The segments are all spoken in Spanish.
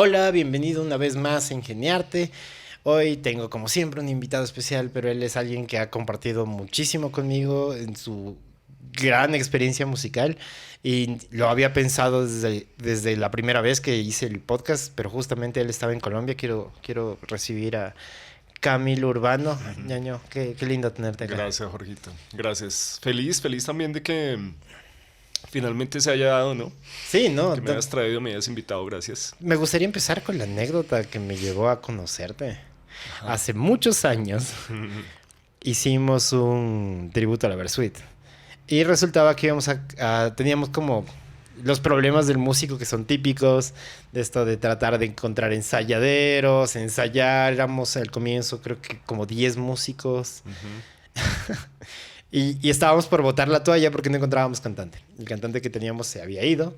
Hola, bienvenido una vez más a Ingeniarte. Hoy tengo como siempre un invitado especial, pero él es alguien que ha compartido muchísimo conmigo en su gran experiencia musical y lo había pensado desde la primera vez que hice el podcast, pero justamente él estaba en Colombia. Quiero recibir a Camilo Urbano. Ñaño, qué lindo tenerte acá. Gracias, Jorgito. Gracias. Feliz también de que finalmente se haya dado, ¿no? Sí, ¿no? Que me hayas traído, me hayas invitado, gracias. Me gustaría empezar con la anécdota que me llevó a conocerte. Hace muchos años hicimos un tributo a la Versuit. Y resultaba que teníamos como los problemas del músico que son típicos, de esto de tratar de encontrar ensayaderos, ensayar. Éramos al comienzo creo que como 10 músicos. Y estábamos por botar la toalla porque no encontrábamos cantante. El cantante que teníamos se había ido.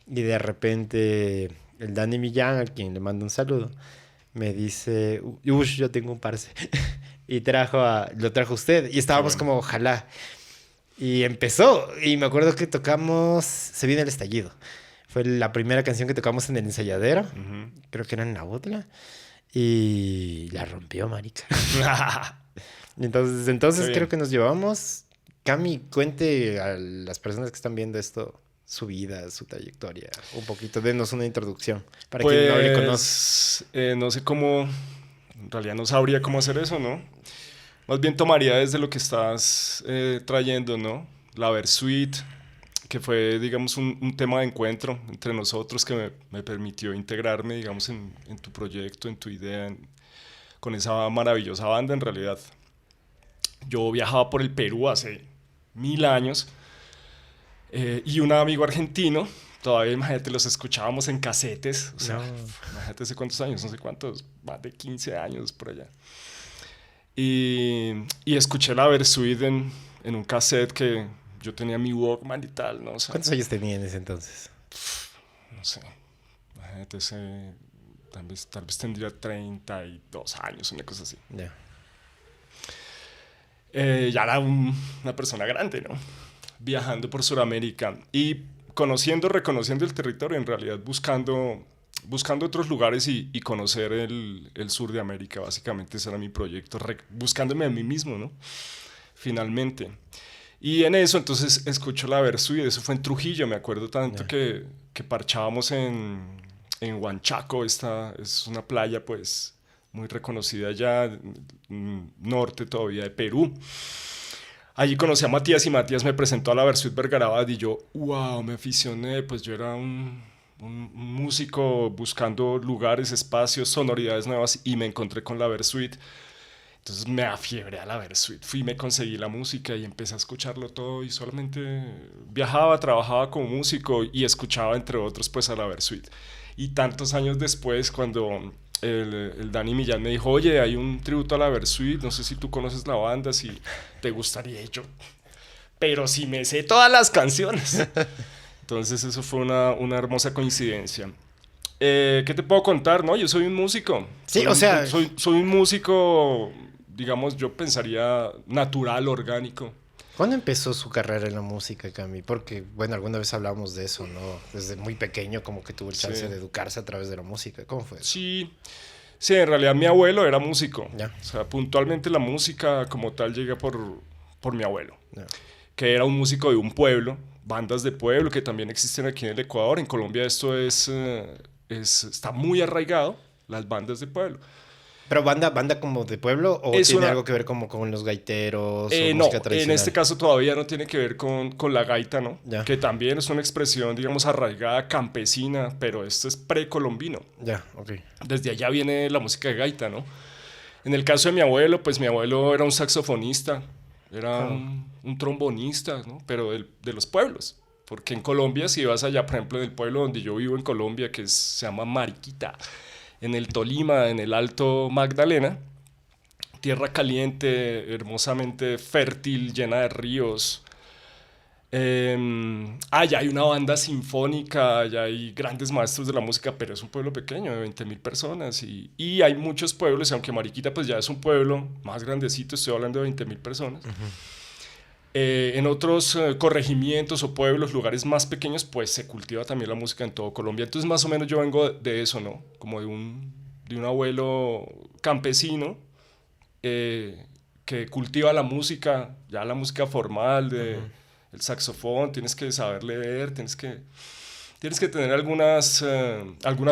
Y de repente el Dani Millán, a quien le mando un saludo, me dice, uff, yo tengo un parce. Y lo trajo usted. Y Qué estábamos bueno. como, ojalá. Y empezó. Y me acuerdo que tocamos Se viene el estallido. Fue la primera canción que tocamos en el ensayadero. Ujú. Creo que era en la Utla. Y la rompió, marica. Y Qué entonces creo bien. que nos llevamos. Cami, cuente a las personas que están viendo esto su vida, su trayectoria. Un poquito, denos una introducción para quien no le conozca. Pues no sé cómo, en realidad no sabría cómo hacer eso, ¿no? Más bien tomaría desde lo que estás trayendo, ¿no? La Versuit, que fue, digamos, un tema de encuentro entre nosotros que me permitió integrarme, digamos, en tu proyecto, en tu idea, con esa maravillosa banda en realidad. Yo viajaba por el Perú hace 1000 años y un amigo argentino, todavía imagínate, los escuchábamos en casetes, o sea, No. imagínate hace cuántos años, no sé cuántos, más de 15 años por allá. Y escuché la Versuit en un cassette que yo tenía mi Walkman y tal, ¿no? O sea, ¿Cuántos años tenía en ese entonces? no sé, imagínate, tal vez tendría 32 años, una cosa así. Ya. Ya era una persona grande, ¿no? Viajando por Sudamérica y reconociendo el territorio, en realidad buscando otros lugares y conocer el sur de América, básicamente ese era mi proyecto, buscándome a mí mismo, ¿no? Finalmente. Y en eso entonces escucho la Versuit, eso fue en Trujillo, me acuerdo tanto Ya. que parchábamos en Huanchaco, esta es una playa pues muy reconocida allá, norte todavía de Perú. Allí conocí a Matías y Matías me presentó a la Versuit Vergarabat y yo, wow, me aficioné, pues yo era un músico buscando lugares, espacios, sonoridades nuevas y me encontré con la Versuit. Entonces me afiebré a la Versuit, fui, me conseguí la música y empecé a escucharlo todo y solamente viajaba, trabajaba como músico y escuchaba entre otros pues a la Versuit. Y tantos años después cuando el Dani Millán me dijo, oye, hay un tributo a la Versuit, no sé si tú conoces la banda, si te gustaría. Y yo, pero si me sé todas las canciones. Entonces eso fue una hermosa coincidencia. ¿Qué te puedo contar? No, yo soy un músico. Sí, o sea, Soy un músico, digamos, yo pensaría natural, orgánico. ¿cuándo empezó su carrera en la música, Cami? Porque, bueno, alguna vez hablamos de eso, ¿no? Desde muy pequeño como que tuvo el Sí, chance de educarse a través de la música. ¿Cómo fue eso? sí, sí, en realidad mi abuelo era músico. Ya, O sea, puntualmente la música como tal llega por mi abuelo, ya. que era un músico de un pueblo, bandas de pueblo que también existen aquí en el Ecuador. En Colombia esto está muy arraigado, las bandas de pueblo. ¿Pero banda como de pueblo o Es tiene una, algo que ver como con los gaiteros o No, música en este tradicional? caso todavía no tiene que ver con la gaita, ¿no? Ya, Que también es una expresión, digamos, arraigada campesina, pero esto es precolombino. ya, ok. Desde allá viene la música de gaita, ¿no? En el caso de mi abuelo, pues mi abuelo era un saxofonista, era Oh, un trombonista, ¿no? Pero de los pueblos. Porque en Colombia, si vas allá, por ejemplo, en el pueblo donde yo vivo en Colombia, se llama Mariquita, en el Tolima, en el Alto Magdalena, tierra caliente, hermosamente fértil, llena de ríos. Ya hay una banda sinfónica, ya hay grandes maestros de la música, pero es un pueblo pequeño de 20.000 personas y hay muchos pueblos, y aunque Mariquita pues ya es un pueblo más grandecito, estoy hablando de 20.000 personas, En otros corregimientos o pueblos, lugares más pequeños, pues se cultiva también la música en todo Colombia. Entonces más o menos yo vengo de eso, ¿no? Como de un abuelo campesino que cultiva la música, ya la música formal, el saxofón, tienes que saber leer, tienes que tener algunas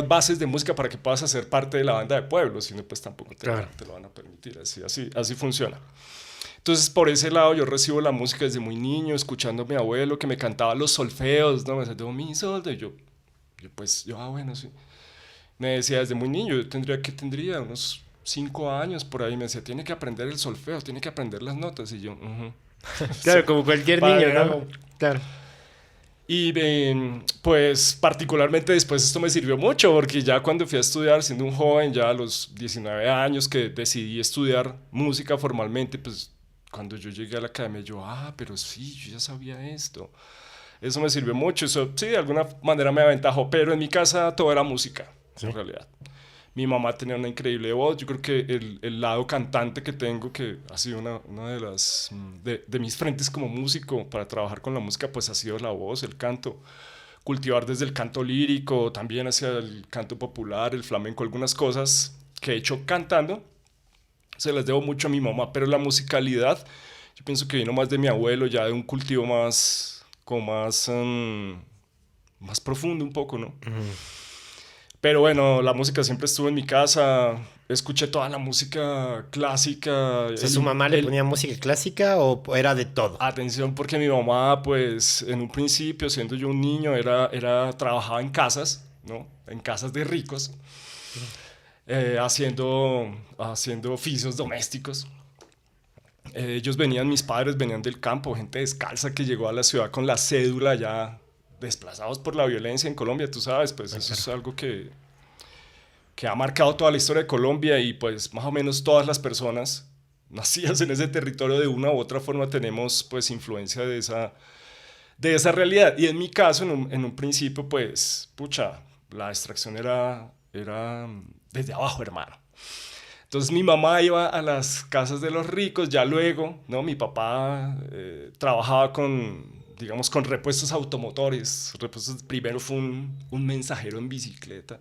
bases de música para que puedas hacer parte de la banda de pueblo, si no, pues tampoco Claro. te lo van a permitir, así funciona. Entonces, por ese lado, yo recibo la música desde muy niño, escuchando a mi abuelo que me cantaba los solfeos, ¿no? Me decía, do, mi, sol, do, y bueno, sí. Me decía desde muy niño, tendría unos 5 años por ahí, me decía, tiene que aprender el solfeo, tiene que aprender las notas, y yo, sí, Claro, como cualquier para niño, ver ¿no? algo. Claro. Y pues particularmente después esto me sirvió mucho porque ya cuando fui a estudiar, siendo un joven, ya a los 19 años que decidí estudiar música formalmente, pues cuando yo llegué a la academia yo, pero sí, yo ya sabía esto. Eso me sirvió mucho, eso sí, de alguna manera me aventajó, pero en mi casa todo era música, Sí. en realidad. Mi mamá tenía una increíble voz. Yo creo que el lado cantante que tengo, que ha sido una de de mis frentes como músico para trabajar con la música, pues ha sido la voz, el canto. Cultivar desde el canto lírico, también hacia el canto popular, el flamenco, algunas cosas que he hecho cantando. Se las debo mucho a mi mamá, pero la musicalidad, yo pienso que vino más de mi abuelo, ya de un cultivo más profundo un poco, ¿no? Ujú. Pero bueno, la música siempre estuvo en mi casa. Escuché toda la música clásica. O sea, ¿su mamá le ponía música clásica o era de todo? Atención, porque mi mamá, pues, en un principio, siendo yo un niño, trabajaba en casas, ¿no? En casas de ricos, haciendo oficios domésticos. Ellos venían, mis padres venían del campo, gente descalza que llegó a la ciudad con la cédula ya desplazados por la violencia en Colombia, tú sabes, pues eso es algo que ha marcado toda la historia de Colombia y pues más o menos todas las personas nacidas en ese territorio de una u otra forma tenemos pues influencia de esa realidad. Y en mi caso, en un principio, pues, pucha, la extracción era desde abajo, hermano. Entonces mi mamá iba a las casas de los ricos, ya luego, ¿no? Mi papá trabajaba digamos, con repuestos automotores. Primero fue un mensajero en bicicleta.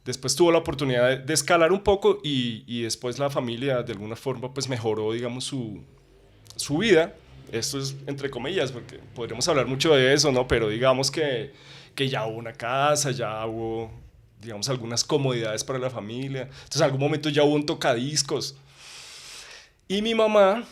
Después tuvo la oportunidad de escalar un poco y después la familia de alguna forma pues mejoró, digamos, su vida. Esto es entre comillas, porque podríamos hablar mucho de eso, ¿no? Pero digamos que ya hubo una casa, ya hubo, digamos, algunas comodidades para la familia. Entonces, en algún momento ya hubo un tocadiscos. Y mi mamá,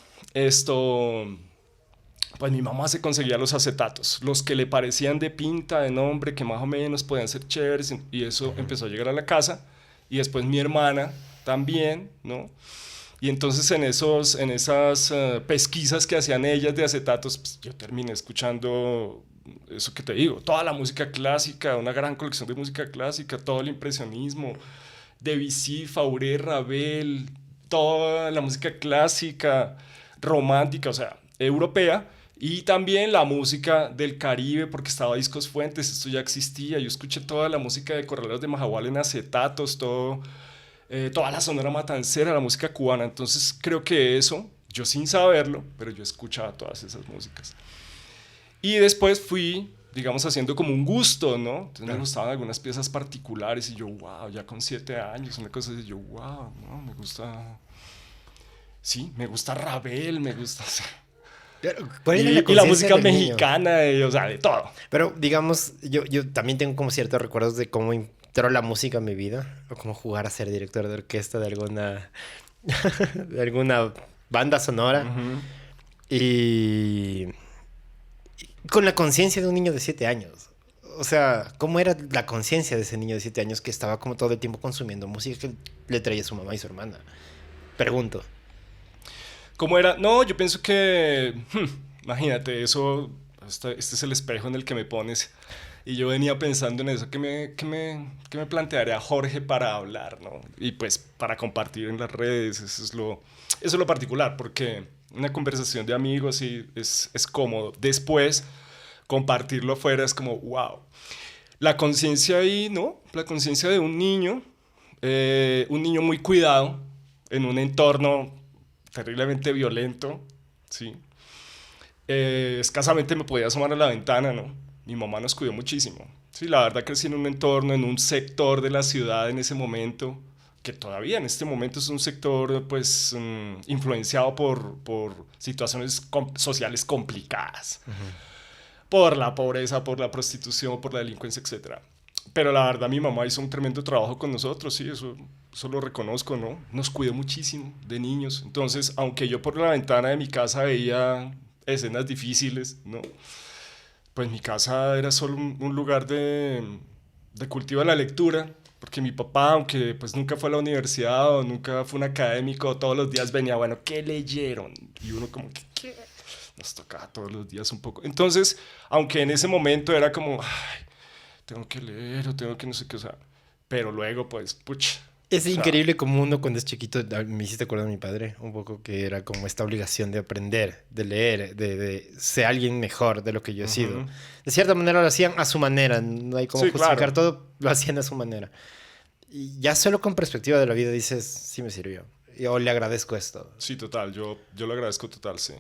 pues mi mamá se conseguía los acetatos, los que le parecían de pinta, de nombre, que más o menos podían ser chéveres, y eso empezó a llegar a la casa. Y después mi hermana también, ¿no? Y entonces en esas pesquisas que hacían ellas de acetatos, pues, yo terminé escuchando eso que te digo, toda la música clásica, una gran colección de música clásica, todo el impresionismo, Debussy, Fauré, Ravel, toda la música clásica, romántica, o sea, europea, y también la música del Caribe, porque estaba Discos Fuentes, esto ya existía, yo escuché toda la música de Corraleros de Majagual en acetatos, toda la Sonora Matancera, la música cubana. Entonces creo que eso, yo sin saberlo, pero yo escuchaba todas esas músicas. Y después fui, digamos, haciendo como un gusto, ¿no? Entonces me gustaban algunas piezas particulares y yo, wow, ya con 7 años, una cosa así, yo, wow, no, me gusta, sí, me gusta Ravel, me gusta, o sea, ¿Cuál era la y la conciencia música del niño? mexicana, o sea, de todo. Pero digamos, yo también tengo como ciertos recuerdos de cómo entró la música en mi vida, o cómo jugar a ser director de orquesta de alguna, de alguna banda sonora. Ujú. Y con la conciencia de un niño de 7 años. O sea, ¿cómo era la conciencia de ese niño de 7 años que estaba como todo el tiempo consumiendo música que le traía su mamá y su hermana? Pregunto. ¿Cómo era? No, yo pienso que, imagínate, este es el espejo en el que me pones. Y yo venía pensando en eso, ¿qué me plantearía Jorge para hablar, ¿no? Y pues para compartir en las redes, eso es lo particular, porque una conversación de amigos sí es cómodo. Después, compartirlo afuera es como, wow. La conciencia ahí, ¿no? La conciencia de un niño muy cuidado, en un entorno terriblemente violento, ¿sí? escasamente me podía asomar a la ventana, ¿no? Mi mamá nos cuidó muchísimo. Sí, la verdad crecí en un entorno, en un sector de la ciudad en ese momento, que todavía en este momento es un sector pues influenciado por situaciones sociales complicadas, por la pobreza, por la prostitución, por la delincuencia, etcétera. Pero la verdad mi mamá hizo un tremendo trabajo con nosotros, sí, eso lo reconozco, ¿no? Nos cuidó muchísimo de niños. Entonces, aunque yo por la ventana de mi casa veía escenas difíciles, ¿no? Pues mi casa era solo un lugar de cultivo de la lectura, porque mi papá, aunque pues nunca fue a la universidad o nunca fue un académico, todos los días venía, bueno, ¿qué leyeron? Y uno como, ¿qué? Nos tocaba todos los días un poco. Entonces, aunque en ese momento era como, ay, tengo que leer o tengo que no sé qué, o sea, pero luego pues, pucha, Es o sea, increíble como uno cuando es chiquito, me hiciste acordar de mi padre, un poco que era como esta obligación de aprender, de leer, de ser alguien mejor de lo que yo he sido. ujú. De cierta manera lo hacían a su manera, no hay como Sí, justificar claro, todo, lo hacían a su manera. Y ya solo con perspectiva de la vida dices, sí me sirvió, o le agradezco esto. sí, total, yo lo agradezco total, sí.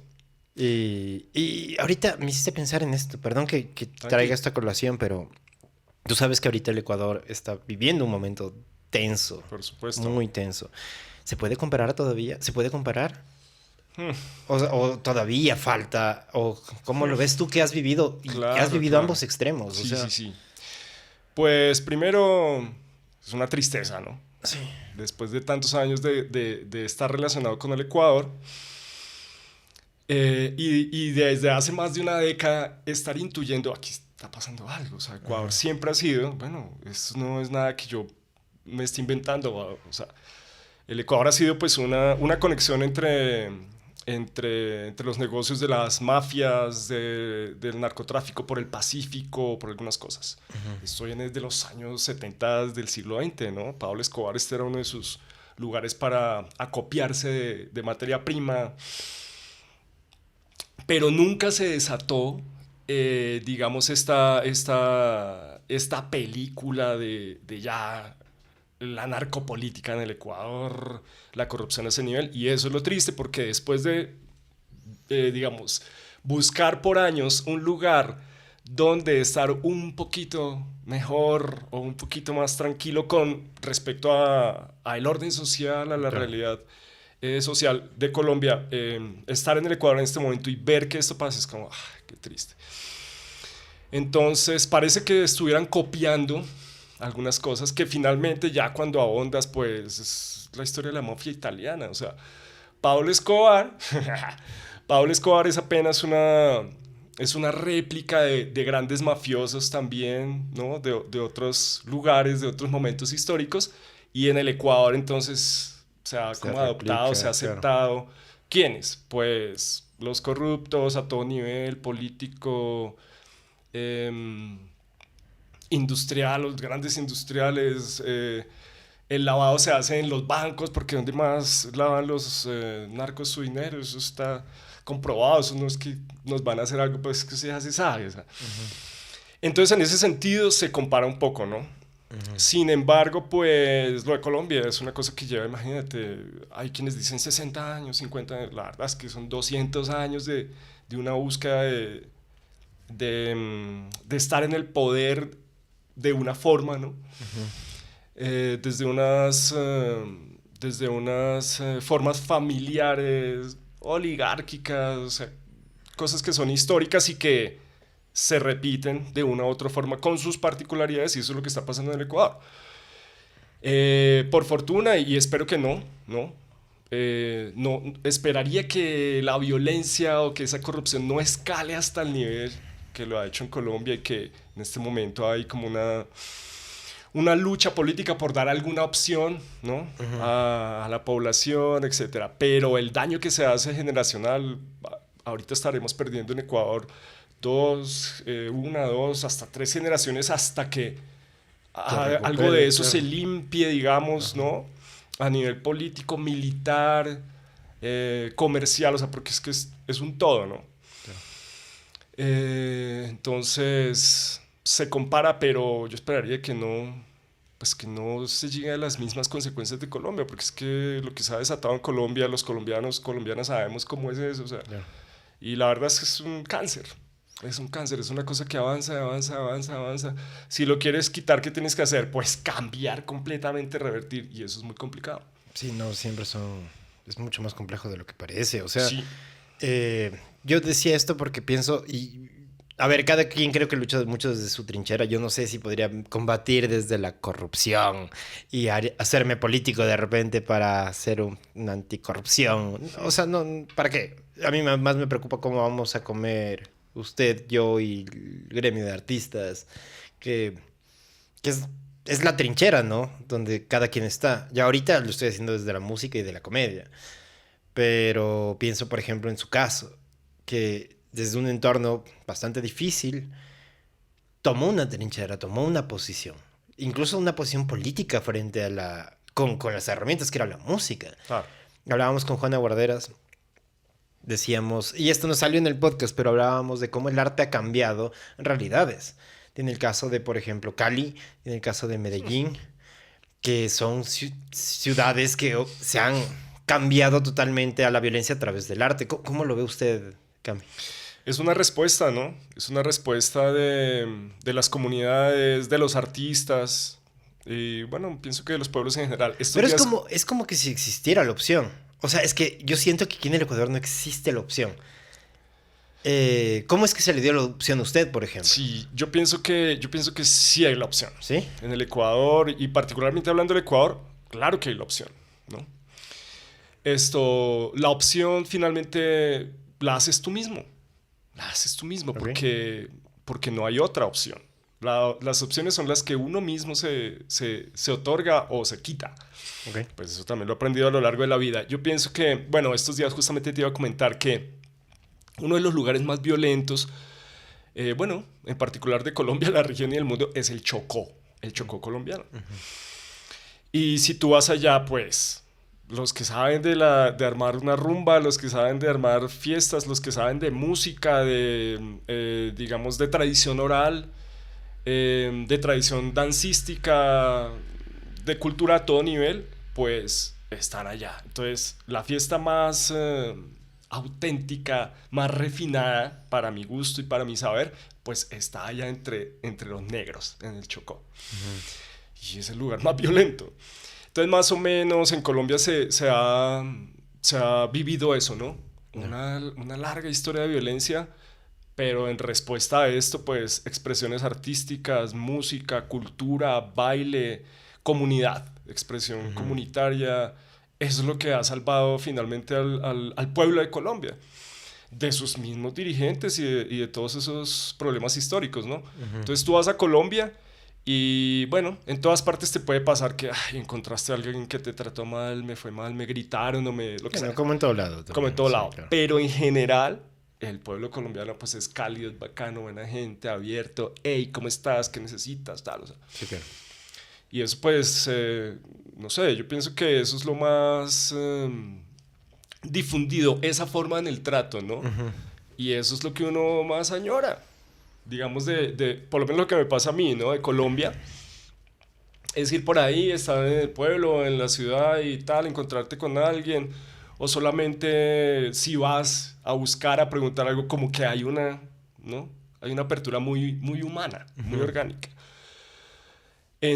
Y ahorita me hiciste pensar en esto, perdón que traiga Tranqui, esta colación, pero tú sabes que ahorita el Ecuador está viviendo un momento tenso, por supuesto. muy tenso. ¿Se puede comparar todavía? ¿Se puede comparar? Hmm, O todavía falta? ¿O cómo lo ves tú que has vivido? Y has claro, vivido claro. ambos extremos, o Sí, sí, sea... sí. Pues primero, es una tristeza, ¿no? Sí. Después de tantos años de estar relacionado con el Ecuador y desde hace más de una década estar intuyendo, aquí está pasando algo, o sea, Ecuador Ajá. siempre ha sido, bueno, esto no es nada que yo me esté inventando, o sea, el Ecuador ha sido pues una conexión entre los negocios de las mafias, del narcotráfico por el Pacífico, por algunas cosas. Esto viene desde los años 70 del siglo XX, ¿no? Pablo Escobar, este era uno de sus lugares para acopiarse de materia prima, pero nunca se desató, digamos, esta película de ya la narcopolítica en el Ecuador, la corrupción a ese nivel, y eso es lo triste, porque después de, digamos, buscar por años un lugar donde estar un poquito mejor o un poquito más tranquilo con respecto a el orden social, a la Claro. realidad social de Colombia, estar en el Ecuador en este momento y ver que esto pasa es como, qué triste. Entonces parece que estuvieran copiando algunas cosas que finalmente ya cuando ahondas pues es la historia de la mafia italiana. O sea, Pablo Escobar, Pablo Escobar es una réplica de grandes mafiosos también, ¿no? De otros lugares, de otros momentos históricos. Y en el Ecuador entonces se ha Se como adoptado, se ha replica, claro. aceptado. ¿Quiénes? Pues los corruptos a todo nivel, político, eh, industrial, los grandes industriales. El lavado se hace en los bancos porque donde más lavan los narcos su dinero, eso está comprobado, eso no es que nos van a hacer algo, pues que ya se sabe. O sea. Entonces en ese sentido se compara un poco, ¿no? Ujú. Sin embargo, pues lo de Colombia es una cosa que lleva, imagínate, hay quienes dicen 60 años, 50 años, la verdad es que son 200 años de una búsqueda de estar en el poder de una forma, ¿no? Desde unas formas familiares, oligárquicas, o sea, cosas que son históricas y que se repiten de una u otra forma con sus particularidades y eso es lo que está pasando en el Ecuador. Por fortuna, y espero que no, ¿no? No, esperaría que la violencia o que esa corrupción no escale hasta el nivel que lo ha hecho en Colombia y que en este momento hay como una lucha política por dar alguna opción, ¿no? Ujú. A la población, etcétera. Pero el daño que se hace generacional, ahorita estaremos perdiendo en Ecuador una, dos, hasta tres generaciones hasta que Se algo de recupere, eso se claro. limpie, digamos, Ajá. ¿no? A nivel político, militar, comercial, o sea, porque es que es un todo, ¿no? Claro. Entonces se compara, pero yo esperaría que no, pues que no se llegue a las mismas consecuencias de Colombia, porque es que lo que se ha desatado en Colombia, los colombianos, colombianas sabemos cómo es eso, o sea, Claro. Y la verdad es que es un cáncer. Es un cáncer, es una cosa que avanza, avanza, avanza, avanza. Si lo quieres quitar, ¿qué tienes que hacer? Pues cambiar completamente, revertir. Y eso es muy complicado. Sí, no, siempre es mucho más complejo de lo que parece. O sea, Sí, yo decía esto porque pienso, y a ver, cada quien creo que lucha mucho desde su trinchera. Yo no sé si podría combatir desde la corrupción y hacerme político de repente para hacer una anticorrupción. O sea, no, ¿para qué? A mí más me preocupa cómo vamos a comer usted, yo y el gremio de artistas, que, que es la trinchera, ¿no? Donde cada quien está. Ya ahorita lo estoy haciendo desde la música y de la comedia. Pero pienso, por ejemplo, en su caso, que desde un entorno bastante difícil, tomó una trinchera, tomó una posición, incluso una posición política frente a con las herramientas que era la música. claro. Hablábamos con Juana Guarderas, decíamos, y esto no salió en el podcast, pero hablábamos de cómo el arte ha cambiado realidades. Tiene el caso de, por ejemplo, Cali, tiene el caso de Medellín, que son ciudades que se han cambiado totalmente a la violencia a través del arte. ¿Cómo lo ve usted, Cami? Es una respuesta, ¿no? Es una respuesta de las comunidades, de los artistas y bueno, pienso que de los pueblos en general. Estos Pero días, es como que si existiera la opción. O sea, es que yo siento que aquí en el Ecuador no existe la opción. ¿Cómo es que se le dio la opción a usted, por ejemplo? sí, yo pienso que sí hay la opción. ¿Sí? En el Ecuador y particularmente hablando del Ecuador, claro que hay la opción, ¿no? La opción finalmente la haces tú mismo. La haces tú mismo Ok. porque no hay otra opción. Las opciones son las que uno mismo se otorga o se quita. Ok. Pues eso también lo he aprendido a lo largo de la vida. Yo pienso que, bueno, estos días justamente te iba a comentar que uno de los lugares más violentos, bueno, en particular de Colombia, la región y el mundo, es el Chocó colombiano. Y si tú vas allá, pues los que saben de armar una rumba, los que saben de armar fiestas, los que saben de música, digamos, de tradición oral, de tradición dancística, de cultura a todo nivel, pues están allá. Entonces, la fiesta más auténtica, más refinada para mi gusto y para mi saber, pues está allá entre los negros en el Chocó. Y es el lugar más violento. Entonces, más o menos en Colombia se ha vivido eso, ¿no? Una larga historia de violencia, pero en respuesta a esto, pues expresiones artísticas, música, cultura, baile, comunidad, expresión comunitaria. Eso es lo que ha salvado finalmente al pueblo de Colombia, de sus mismos dirigentes y de todos esos problemas históricos, ¿no? Entonces tú vas a Colombia y bueno, en todas partes te puede pasar que ay, encontraste a alguien que te trató mal, me fue mal, me gritaron o lo que Bueno, sea. como en todo lado. Como en También, todo sí, lado. claro. Pero en general, el pueblo colombiano pues es cálido, es bacano, buena gente, abierto. Hey, ¿cómo estás? ¿Qué necesitas? Tal, o sea. Sí, claro. Y eso pues, no sé, yo pienso que eso es lo más difundido, esa forma en el trato, ¿no? Y eso es lo que uno más añora. Digamos, por lo menos lo que me pasa a mí, ¿no? De Colombia. Es ir por ahí, estar en el pueblo, en la ciudad y tal, encontrarte con alguien. O solamente si vas a buscar, a preguntar algo, como que hay una, ¿no? Hay una apertura muy, muy humana, muy orgánica.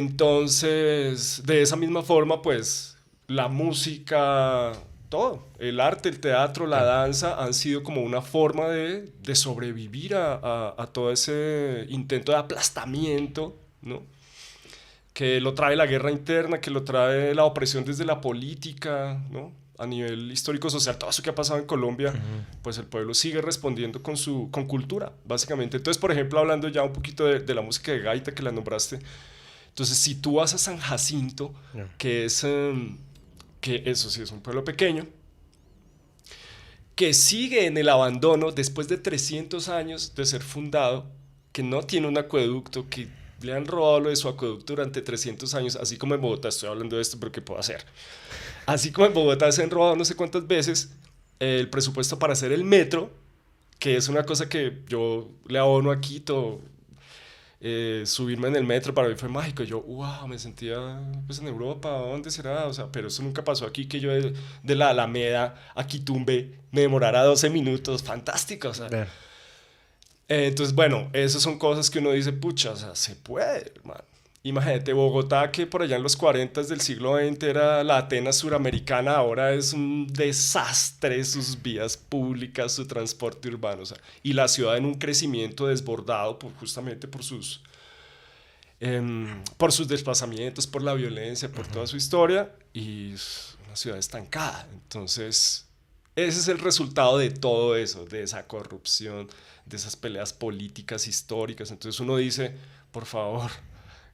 Entonces, de esa misma forma, pues, la música, todo, el arte, el teatro, la Claro. danza, han sido como una forma de sobrevivir a todo ese intento de aplastamiento, ¿no? Que lo trae la guerra interna, que lo trae la opresión desde la política, ¿no? A nivel histórico-social, todo eso que ha pasado en Colombia, pues el pueblo sigue respondiendo con cultura, básicamente. Entonces, por ejemplo, hablando ya un poquito de la música de gaita que la nombraste, entonces si tú vas a San Jacinto, Yeah. que eso sí es un pueblo pequeño, que sigue en el abandono después de 300 años de ser fundado, que no tiene un acueducto, que le han robado lo de su acueducto durante 300 años, así como en Bogotá, estoy hablando de esto, pero ¿qué puedo hacer? Así como en Bogotá se han robado no sé cuántas veces el presupuesto para hacer el metro, que es una cosa que yo le abono a Quito, subirme en el metro para mí fue mágico. Yo, wow, me sentía pues en Europa, ¿dónde será? O sea, pero eso nunca pasó aquí, que yo de la Alameda a Quitumbe me demorara 12 minutos, fantástico, o sea. Claro. Entonces, bueno, esas son cosas que uno dice, pucha, o sea, se puede, hermano. Imagínate, Bogotá, que por allá en los 40 del siglo XX era la Atenas suramericana, ahora es un desastre sus vías públicas, su transporte urbano, o sea, y la ciudad en un crecimiento desbordado justamente por sus desplazamientos, por la violencia, por toda su historia, y es una ciudad estancada. Entonces, ese es el resultado de todo eso, de esa corrupción, de esas peleas políticas históricas. Entonces uno dice, por favor,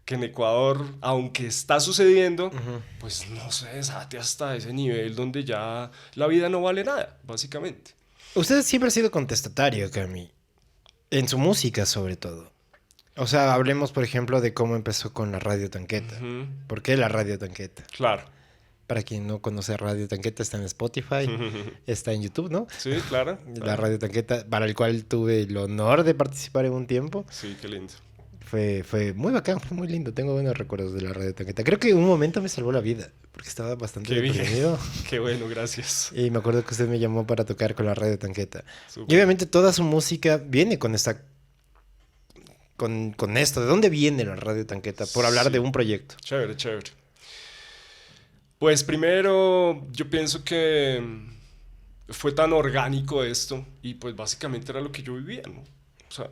que en Ecuador, aunque está sucediendo, pues no se desate hasta ese nivel donde ya la vida no vale nada, básicamente. Usted siempre ha sido contestatario, Cami. En su música, sobre todo. O sea, hablemos, por ejemplo, de cómo empezó con la Radio Tanqueta. ¿Por qué la Radio Tanqueta? Claro. Para quien no conoce Radio Tanqueta, está en Spotify, está en YouTube, ¿no? Sí, claro. La Radio Tanqueta, para el cual tuve el honor de participar en un tiempo. Sí, qué lindo. Fue muy bacán, fue muy lindo. Tengo buenos recuerdos de la Radio Tanqueta. Creo que en un momento me salvó la vida, porque estaba bastante deprimido. Qué bueno, gracias. Y me acuerdo que usted me llamó para tocar con la Radio Tanqueta. Súper. Y obviamente toda su música viene con esta... Con esto. ¿De dónde viene la Radio Tanqueta? Por hablar de un proyecto. Chévere, chévere. Pues primero, yo pienso que fue tan orgánico esto y pues básicamente era lo que yo vivía, ¿no? O sea,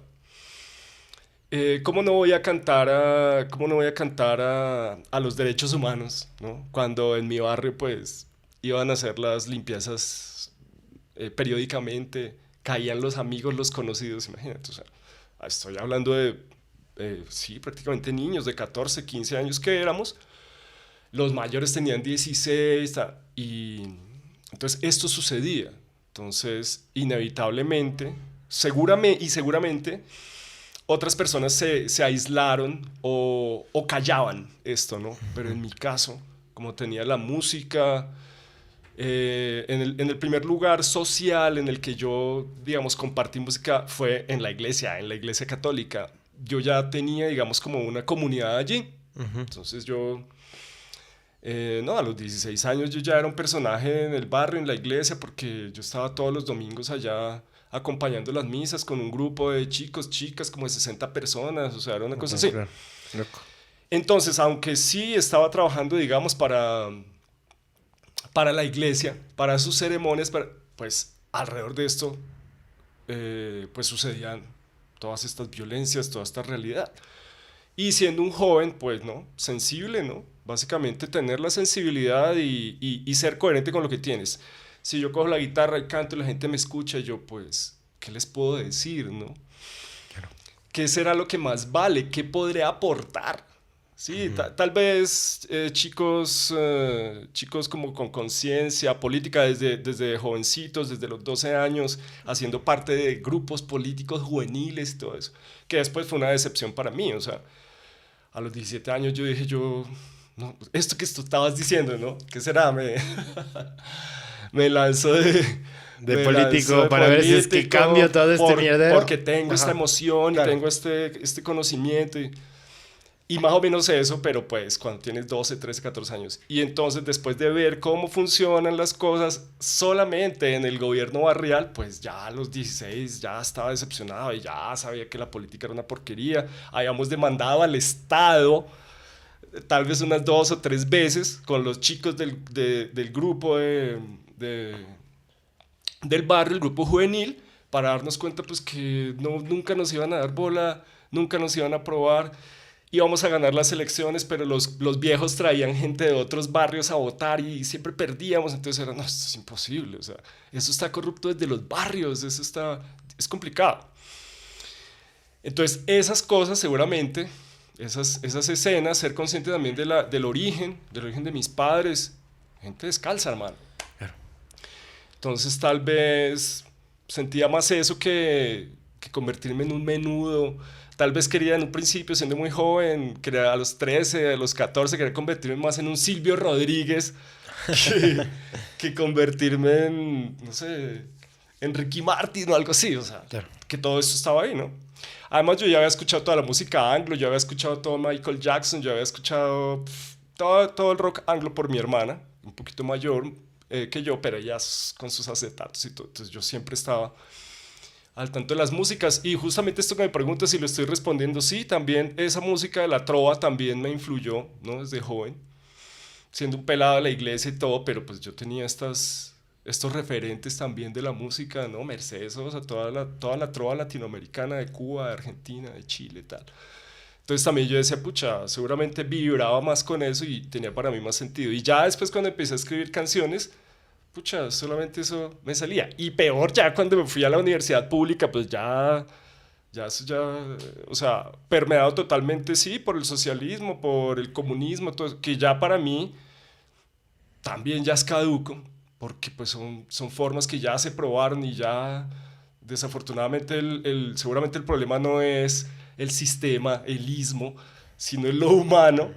¿cómo no voy a cantar a los derechos humanos, ¿no? Cuando en mi barrio pues iban a hacer las limpiezas periódicamente, caían los amigos, los conocidos, imagínate, o sea, estoy hablando de, sí, prácticamente niños de 14, 15 años que éramos. Los mayores tenían 16 y entonces esto sucedía. Entonces, inevitablemente, seguramente, otras personas se aislaron o callaban esto, ¿no? Pero en mi caso, como tenía la música, en el primer lugar social en el que yo, digamos, compartí música fue en la iglesia católica. Yo ya tenía, digamos, como una comunidad allí. Entonces yo... no, a los 16 años yo ya era un personaje en el barrio, en la iglesia, porque yo estaba todos los domingos allá acompañando las misas con un grupo de chicos, chicas, como de 60 personas, o sea, era una cosa así. Claro. Loco. Entonces, aunque sí estaba trabajando, digamos, para la iglesia, para sus ceremonias, pues alrededor de esto, pues sucedían todas estas violencias, toda esta realidad. Y siendo un joven, pues, ¿no? Sensible, ¿no? Básicamente tener la sensibilidad y ser coherente con lo que tienes. Si yo cojo la guitarra y canto y la gente me escucha, yo pues, ¿qué les puedo decir, no? Claro. ¿Qué será lo que más vale? ¿Qué podré aportar? Sí, tal vez chicos como con conciencia política desde jovencitos, desde los 12 años, haciendo parte de grupos políticos juveniles y todo eso, que después fue una decepción para mí, o sea, a los 17 años yo dije, no, esto que tú estabas diciendo, ¿no? ¿Qué será? Me lanzo de político para ver si es que cambio todo este mierda. Porque tengo esta emoción, claro. Y tengo este conocimiento y más o menos eso, pero pues cuando tienes 12, 13, 14 años. Y entonces después de ver cómo funcionan las cosas solamente en el gobierno barrial, pues ya a los 16 ya estaba decepcionado y ya sabía que la política era una porquería. Habíamos demandado al Estado tal vez unas 2 o 3 veces con los chicos del grupo del barrio, el grupo juvenil, para darnos cuenta pues que nunca nos iban a dar bola, nunca nos iban a aprobar. Íbamos a ganar las elecciones, pero los viejos traían gente de otros barrios a votar y siempre perdíamos. Entonces era, no, esto es imposible. O sea, eso está corrupto desde los barrios, es complicado. Entonces, esas cosas seguramente, esas escenas, ser consciente también del origen de mis padres, gente descalza, hermano. Claro. Entonces, tal vez sentía más eso que convertirme en un menudo. Tal vez quería en un principio, siendo muy joven, a los 13, a los 14, quería convertirme más en un Silvio Rodríguez que convertirme en, no sé, en Ricky Martin o algo así. O sea, claro. Que todo esto estaba ahí, ¿no? Además, yo ya había escuchado toda la música anglo, yo había escuchado todo Michael Jackson, yo había escuchado todo el rock anglo por mi hermana, un poquito mayor que yo, pero ella con sus acetatos y todo. Entonces yo siempre estaba al tanto de las músicas. Y justamente esto que me preguntas si lo estoy respondiendo, sí, también esa música de la trova también me influyó, ¿no? Desde joven, siendo un pelado de la iglesia y todo, pero pues yo tenía estos referentes también de la música, ¿no? Mercedes, o sea, toda la trova latinoamericana de Cuba, de Argentina, de Chile y tal. Entonces también yo decía, pucha, seguramente vibraba más con eso y tenía para mí más sentido. Y ya después cuando empecé a escribir canciones, pucha, solamente eso me salía. Y peor ya cuando me fui a la universidad pública, pues ya eso ya, o sea, permeado totalmente, sí, por el socialismo, por el comunismo, todo eso, que ya para mí también ya es caduco, porque pues son formas que ya se probaron y ya desafortunadamente seguramente el problema no es el sistema, el ismo, sino en lo humano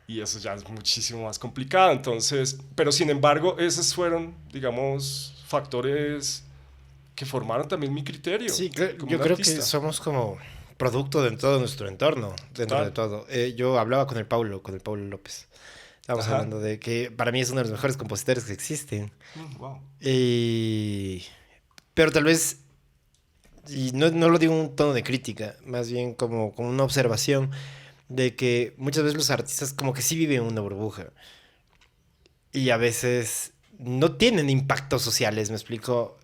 y eso ya es muchísimo más complicado. Entonces, pero sin embargo, esos fueron, digamos, factores que formaron también mi criterio Sí, como yo un creo que artista. somos como producto de todo nuestro entorno, dentro de Total. todo. Yo hablaba con el Paulo López. Estábamos Ajá. hablando de que para mí es uno de los mejores compositores que existen. Wow. Y... Pero tal vez, y no lo digo en un tono de crítica, más bien como una observación de que muchas veces los artistas como que sí viven en una burbuja y a veces no tienen impactos sociales, me explico.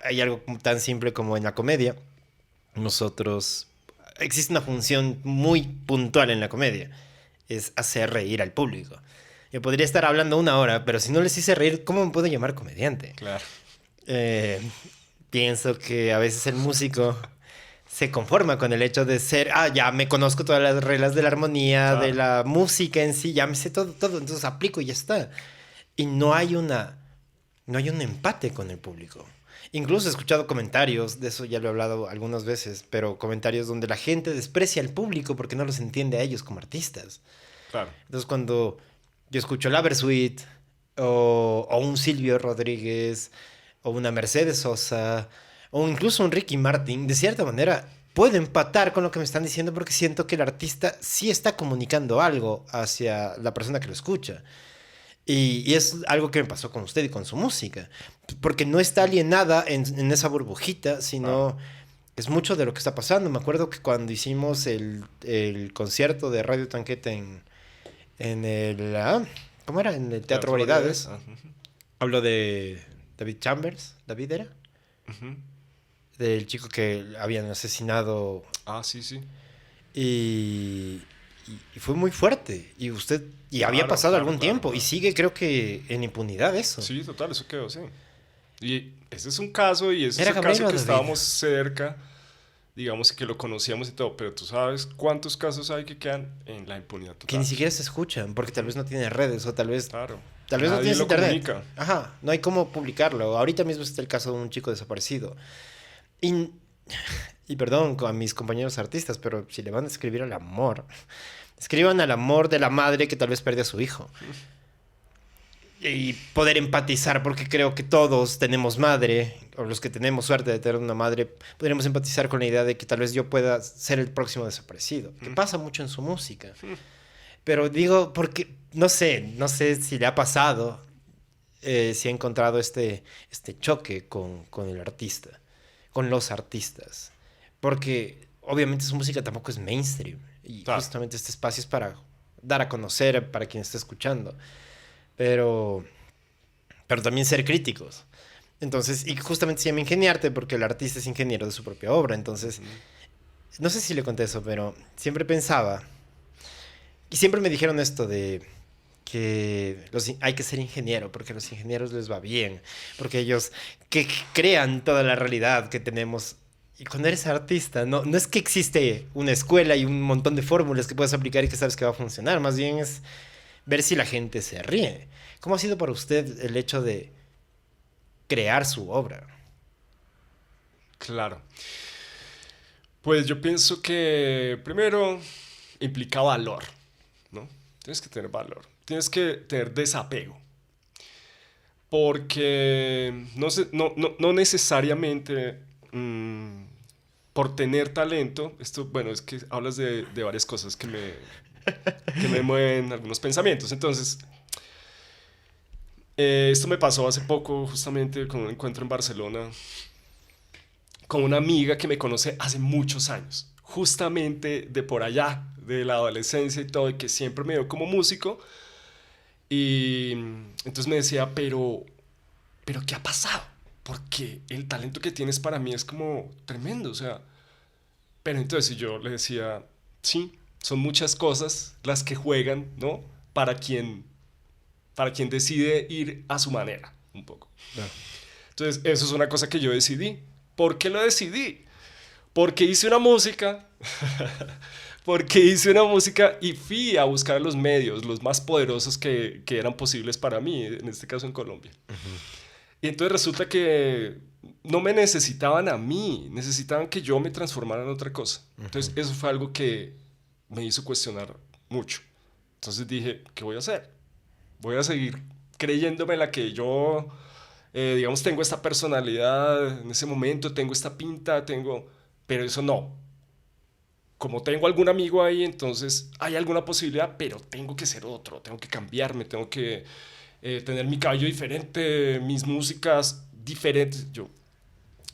Hay algo tan simple como en la comedia. Nosotros, existe una función muy puntual en la comedia, es hacer reír al público. Yo podría estar hablando una hora, pero si no les hice reír, ¿cómo me puedo llamar comediante? Claro. Eh, Pienso que a veces el músico se conforma con el hecho de ser, ya me conozco todas las reglas de la armonía, de Claro. la música en sí, ya me sé todo, entonces aplico y ya está. Y no hay un empate con el público. Incluso he escuchado comentarios, de eso ya lo he hablado algunas veces, pero comentarios donde la gente desprecia al público porque no los entiende a ellos como artistas. Claro. Entonces cuando yo escucho la Versuit o un Silvio Rodríguez o una Mercedes Sosa o incluso un Ricky Martin, de cierta manera puedo empatar con lo que me están diciendo porque siento que el artista sí está comunicando algo hacia la persona que lo escucha. Y es algo que me pasó con usted y con su música, porque no está alienada en esa burbujita, Claro. sino es mucho de lo que está pasando. Me acuerdo que cuando hicimos el concierto de Radio Tanqueta en el... ¿Cómo era? En el Teatro Teatro Variedades. Variedades. Ah, ujú. Hablo de David Chambers. ¿David era? Ujú. Del chico que habían asesinado. Ah, sí, sí. Y, y fue muy fuerte. Y usted... Y había Claro, pasado claro, algún claro, tiempo. Y claro. sigue, creo que, en impunidad eso. Sí, total, eso quedó, sí. Y ese es un caso, y ese es ¿Era el Gabriel caso o que David? estábamos cerca, digamos que lo conocíamos y todo, pero tú sabes cuántos casos hay que quedan en la impunidad Que ni total. siquiera se escuchan, porque tal vez no tiene redes o Claro, tal vez no nadie tienes lo internet. comunica. Ajá, no hay cómo publicarlo. Ahorita mismo está el caso de un chico desaparecido. Y, y perdón a mis compañeros artistas, pero si le van a escribir al amor, escriban al amor de la madre que tal vez perdió a su hijo. Y poder empatizar, porque creo que todos tenemos madre, o los que tenemos suerte de tener una madre, podríamos empatizar con la idea de que tal vez yo pueda ser el próximo desaparecido, que pasa mucho en su música. Pero digo, porque no sé si le ha pasado, si ha encontrado este choque con el artista, con los artistas. Porque obviamente su música tampoco es mainstream. Y Claro, justamente este espacio es para dar a conocer para quien está escuchando. Pero, pero también ser críticos. Entonces, y justamente se llama ingeniarte porque el artista es ingeniero de su propia obra. Entonces, no sé si le conté eso, pero siempre pensaba, y siempre me dijeron esto de que hay que ser ingeniero porque a los ingenieros les va bien, porque ellos que crean toda la realidad que tenemos. Y cuando eres artista, no es que existe una escuela y un montón de fórmulas que puedes aplicar y que sabes que va a funcionar, más bien es ver si la gente se ríe. ¿Cómo ha sido para usted el hecho de crear su obra? claro. Pues yo pienso que primero implica valor, ¿no? Tienes que tener valor, tienes que tener desapego, porque no necesariamente por tener talento, esto, bueno, es que hablas de varias cosas que me mueven algunos pensamientos. Entonces, esto me pasó hace poco, justamente con un encuentro en Barcelona, con una amiga que me conoce hace muchos años, justamente de por allá, de la adolescencia y todo, y que siempre me vio como músico. Y entonces me decía, pero ¿qué ha pasado? Porque el talento que tienes para mí es como tremendo, o sea. Pero entonces yo le decía, sí, son muchas cosas las que juegan, ¿no? Para quien, para quien decide ir a su manera, un poco. Claro. Entonces, eso es una cosa que yo decidí. ¿Por qué lo decidí? Porque hice una música, porque hice una música y fui a buscar los medios, los más poderosos que eran posibles para mí, en este caso en Colombia. Y entonces resulta que no me necesitaban a mí, necesitaban que yo me transformara en otra cosa. Entonces eso fue algo que me hizo cuestionar mucho. Entonces dije, ¿qué voy a hacer? Voy a seguir creyéndome la que yo, digamos, tengo esta personalidad en ese momento, tengo esta pinta, tengo. Pero eso no. Como tengo algún amigo ahí, entonces hay alguna posibilidad, pero tengo que ser otro, tengo que cambiarme, tengo que tener mi cabello diferente, mis músicas diferentes. Yo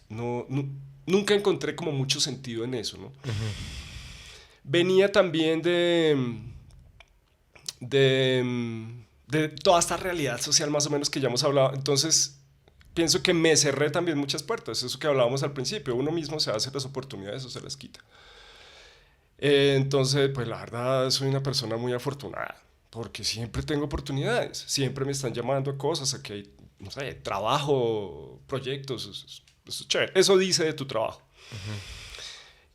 nunca encontré como mucho sentido en eso, ¿no? Venía también de toda esta realidad social más o menos que ya hemos hablado. Entonces, pienso que me cerré también muchas puertas. Eso que hablábamos al principio, uno mismo se hace las oportunidades o se las quita. Entonces, pues la verdad, soy una persona muy afortunada, porque siempre tengo oportunidades, siempre me están llamando a cosas, a que hay, no sé, trabajo, proyectos, eso es chévere. Eso dice de tu trabajo.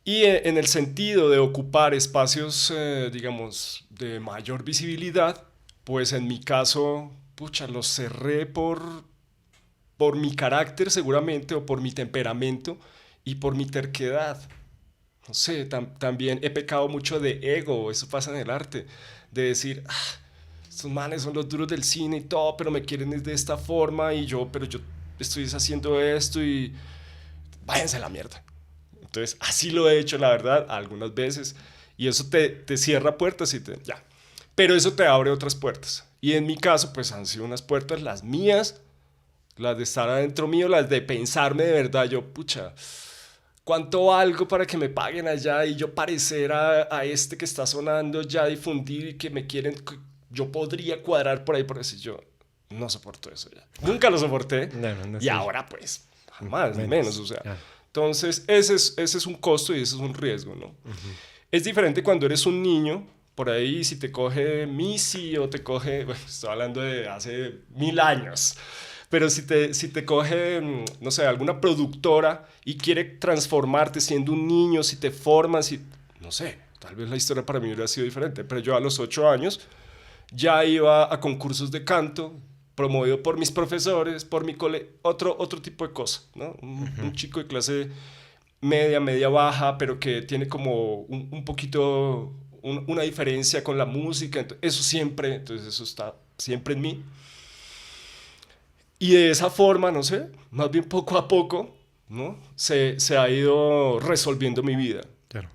Y en el sentido de ocupar espacios, digamos, de mayor visibilidad, pues en mi caso, pucha, los cerré por mi carácter seguramente, o por mi temperamento y por mi terquedad. No sé, también he pecado mucho de ego, eso pasa en el arte, de decir, estos manes son los duros del cine y todo, pero me quieren de esta forma pero yo estoy haciendo esto y váyanse a la mierda. Entonces, así lo he hecho, la verdad, algunas veces, y eso te cierra puertas ya. Pero eso te abre otras puertas. Y en mi caso, pues han sido unas puertas, las mías, las de estar adentro mío, las de pensarme de verdad, yo, pucha, ¿cuánto valgo para que me paguen allá y yo parecer a este que está sonando ya difundido y que me quieren, yo podría cuadrar por ahí, por decir yo, no soporto eso ya. Nunca lo soporté. No, y sí. ahora pues, jamás, menos, o sea. Entonces, ese es un costo y ese es un riesgo, ¿no? Es diferente cuando eres un niño, por ahí si te coge Missy o te coge, bueno, estoy hablando de hace 1000 años, pero si te coge, no sé, alguna productora y quiere transformarte siendo un niño, si te formas, no sé, tal vez la historia para mí hubiera sido diferente, pero yo a los 8 años ya iba a concursos de canto, promovido por mis profesores, por mi otro tipo de cosas, ¿no? Un chico de clase media baja, pero que tiene como un poquito, una diferencia con la música, entonces eso está siempre en mí. Y de esa forma, no sé, más bien poco a poco, ¿no? Se ha ido resolviendo mi vida. Claro.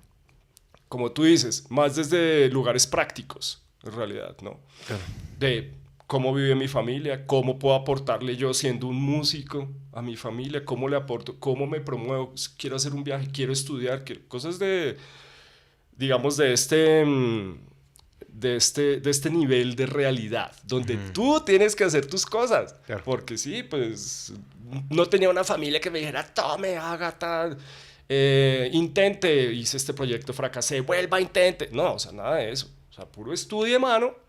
Como tú dices, más desde lugares prácticos, en realidad, ¿no? Claro. De cómo vive mi familia, cómo puedo aportarle yo siendo un músico a mi familia, cómo le aporto, cómo me promuevo, quiero hacer un viaje, quiero estudiar, cosas de, digamos, de este nivel de realidad, donde tú tienes que hacer tus cosas. Claro. Porque sí, pues no tenía una familia que me dijera, tome, haga tal, intente, hice este proyecto, fracasé, vuelva, intente. No, o sea, nada de eso. O sea, puro estudie, mano,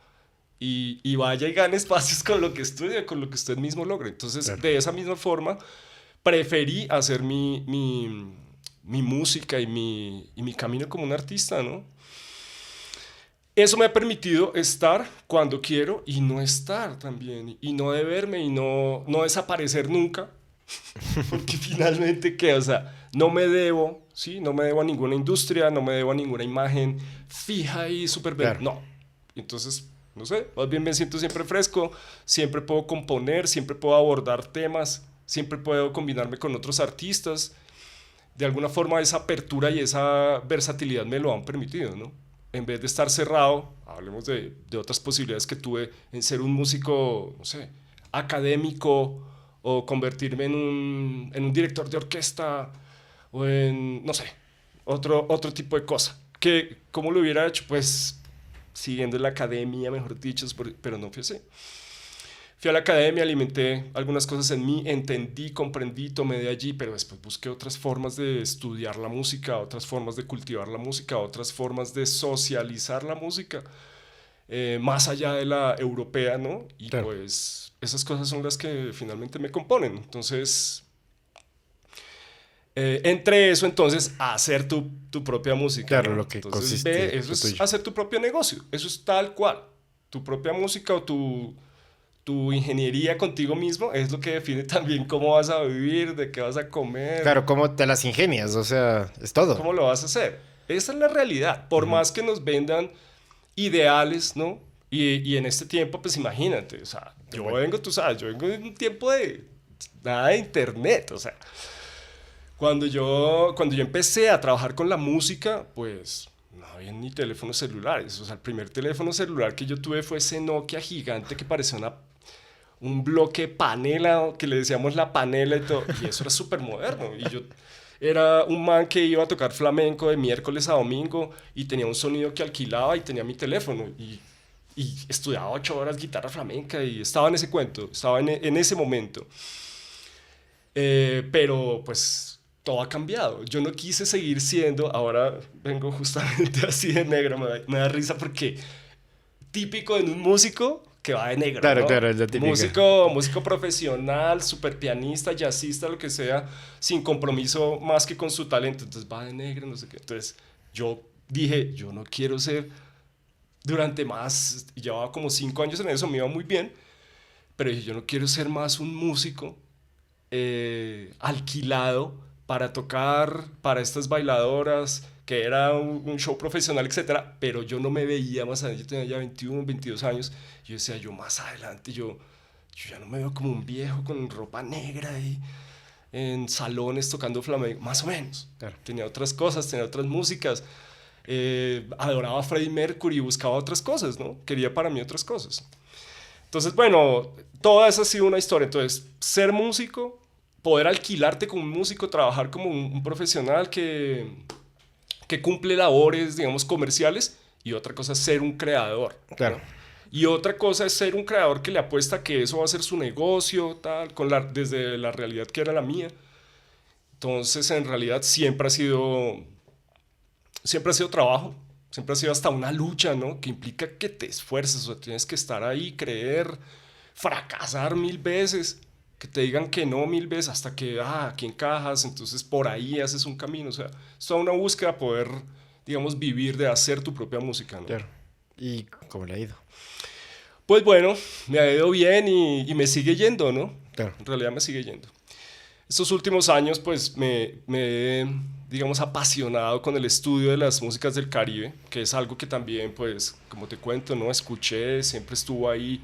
y vaya y gane espacios con lo que estudie, con lo que usted mismo logre. Entonces, claro, de esa misma forma, preferí hacer mi música y mi camino como un artista, ¿no? Eso me ha permitido estar cuando quiero y no estar también, y no deberme y no desaparecer nunca, porque finalmente, ¿qué? O sea, no me debo, ¿sí? No me debo a ninguna industria, no me debo a ninguna imagen fija y súper... Claro. No. Entonces, no sé, más bien me siento siempre fresco, siempre puedo componer, siempre puedo abordar temas, siempre puedo combinarme con otros artistas. de alguna forma esa apertura y esa versatilidad me lo han permitido, ¿no? En vez de estar cerrado, hablemos de otras posibilidades que tuve en ser un músico, no sé, académico o convertirme en un director de orquesta o en, no sé, otro tipo de cosa. Que, ¿cómo lo hubiera hecho? Pues siguiendo la academia, mejor dicho, pero no fue así. Fui a la academia, alimenté algunas cosas en mí, entendí, comprendí, tomé de allí, pero después busqué otras formas de estudiar la música, otras formas de cultivar la música, otras formas de socializar la música, más allá de la europea, ¿no? Y Claro. pues esas cosas son las que finalmente me componen. Entonces, entre eso, entonces, hacer tu propia música, Claro, ¿no? lo que Entonces, consiste eso lo es tuyo. hacer tu propio negocio, eso es tal cual. Tu propia música o tu ingeniería contigo mismo es lo que define también cómo vas a vivir, de qué vas a comer, Claro, cómo te las ingenias, o sea, es todo. cómo lo vas a hacer. Esa es la realidad. Por Ujú. más que nos vendan ideales, ¿no? Y en este tiempo, pues imagínate, o sea, yo Bueno, vengo, tú sabes, yo vengo de un tiempo de nada de internet, o sea, cuando yo empecé a trabajar con la música, pues no había ni teléfonos celulares. O sea, el primer teléfono celular que yo tuve fue ese Nokia gigante que parecía un bloque de panela, que le decíamos la panela y todo. Y eso era súper moderno. Y yo era un man que iba a tocar flamenco de miércoles a domingo y tenía un sonido que alquilaba y tenía mi teléfono. Y estudiaba 8 horas guitarra flamenca y estaba en ese cuento, estaba en ese momento. Pero pues todo ha cambiado. Yo no quise seguir siendo, ahora vengo justamente así de negro, me da risa porque típico en un músico que va de negro, claro, ¿no? claro, es la típica. Músico profesional, super pianista, jazzista, lo que sea, sin compromiso más que con su talento. Entonces va de negro, no sé qué. Entonces yo dije, yo no quiero ser durante más, llevaba como 5 años en eso, me iba muy bien, pero dije, yo no quiero ser más un músico alquilado para tocar para estas bailadoras, que era un show profesional, etcétera, pero yo no me veía más adelante, yo tenía ya 21, 22 años, yo decía, yo más adelante, yo ya no me veo como un viejo con ropa negra y en salones tocando flamenco, más o menos. Claro. Tenía otras cosas, tenía otras músicas, adoraba a Freddie Mercury y buscaba otras cosas, ¿no? Quería para mí otras cosas. Entonces, bueno, toda esa ha sido una historia. Entonces, ser músico, poder alquilarte como un músico, trabajar como un profesional que cumple labores, digamos, comerciales, y otra cosa es ser un creador, Claro. ¿no? Y otra cosa es ser un creador que le apuesta a que eso va a ser su negocio, tal, desde la realidad que era la mía. Entonces, en realidad, siempre ha sido trabajo, siempre ha sido hasta una lucha, ¿no? Que implica que te esfuerces, o sea, tienes que estar ahí, creer, fracasar 1000 veces, que te digan que no 1000 veces hasta que, aquí encajas, entonces por ahí haces un camino, o sea, es toda una búsqueda de poder, digamos, vivir de hacer tu propia música, ¿no? Claro. ¿Y cómo le ha ido? Pues bueno, me ha ido bien y me sigue yendo, ¿no? Claro. En realidad me sigue yendo. Estos últimos años, pues, me he, digamos, apasionado con el estudio de las músicas del Caribe, que es algo que también, pues, como te cuento, ¿no? Escuché, siempre estuvo ahí.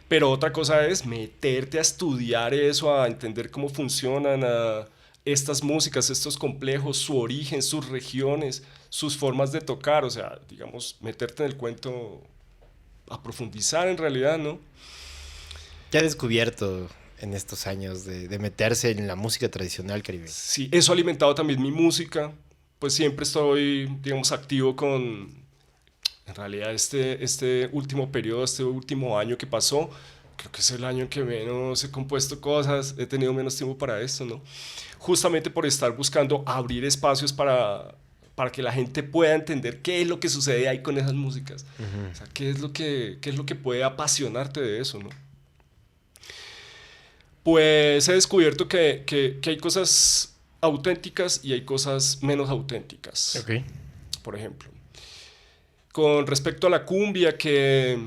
Pero otra cosa es meterte a estudiar eso, a entender cómo funcionan estas músicas, estos complejos, su origen, sus regiones, sus formas de tocar, o sea, digamos, meterte en el cuento, a profundizar en realidad, ¿no? ¿Qué ha descubierto en estos años de meterse en la música tradicional caribeña? Sí, eso ha alimentado también mi música, pues siempre estoy, digamos, activo en realidad este último periodo, este último año que pasó, creo que es el año en que menos he compuesto cosas, he tenido menos tiempo para esto, ¿no? Justamente por estar buscando abrir espacios para que la gente pueda entender qué es lo que sucede ahí con esas músicas. O sea, qué es lo que puede apasionarte de eso, ¿no? Pues he descubierto que hay cosas auténticas y hay cosas menos auténticas. Ok. Por ejemplo, con respecto a la cumbia, que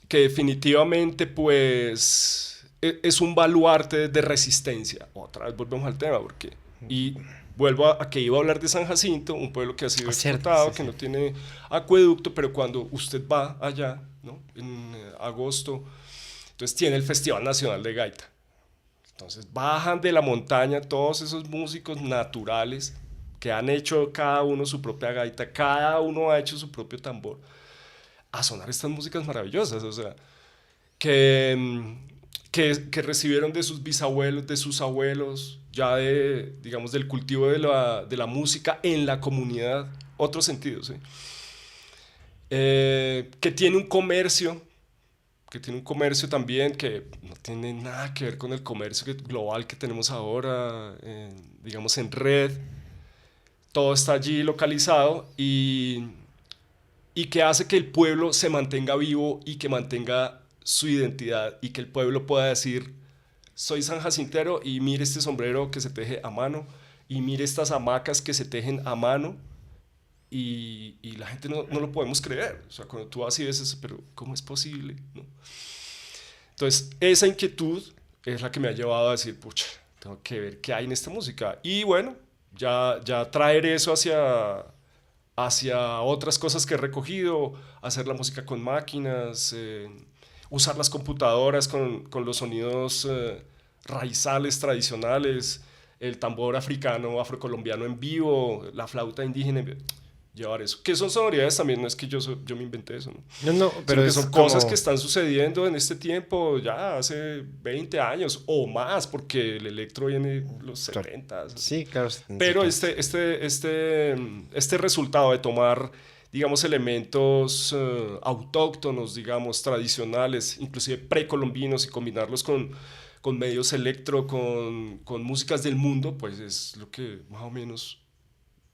definitivamente pues es un baluarte de resistencia. Otra vez volvemos al tema, y vuelvo a que iba a hablar de San Jacinto, un pueblo que ha sido Cierto, exportado, sí, que sí. no tiene acueducto, pero cuando usted va allá, ¿no? En agosto, entonces tiene el Festival Nacional de Gaita. Entonces bajan de la montaña todos esos músicos naturales que han hecho cada uno su propia gaita, cada uno ha hecho su propio tambor, a sonar estas músicas maravillosas, o sea, que recibieron de sus bisabuelos, de sus abuelos, ya de, digamos, del cultivo de la música en la comunidad, otro sentido, ¿sí? Que tiene un comercio, también que no tiene nada que ver con el comercio global que tenemos ahora, digamos en red, todo está allí localizado y que hace que el pueblo se mantenga vivo y que mantenga su identidad y que el pueblo pueda decir, soy San Jacintero y mire este sombrero que se teje a mano y mire estas hamacas que se tejen a mano y la gente no lo podemos creer. O sea, cuando tú vas y ves eso, pero ¿cómo es posible? ¿No? Entonces, esa inquietud es la que me ha llevado a decir, pucha, tengo que ver qué hay en esta música. Y bueno, ya traer eso hacia otras cosas que he recogido, hacer la música con máquinas, usar las computadoras con los sonidos raizales tradicionales, el tambor africano, afrocolombiano en vivo, la flauta indígena en vivo. Llevar eso, que son sonoridades también, no es que yo me inventé eso, ¿no? No, pero que es son cosas que están sucediendo en este tiempo ya hace 20 años o más, porque el electro viene los 70. Sí, claro. Pero este resultado de tomar, digamos, elementos autóctonos, digamos, tradicionales, inclusive precolombinos, y combinarlos con medios electro, con músicas del mundo, pues es lo que más o menos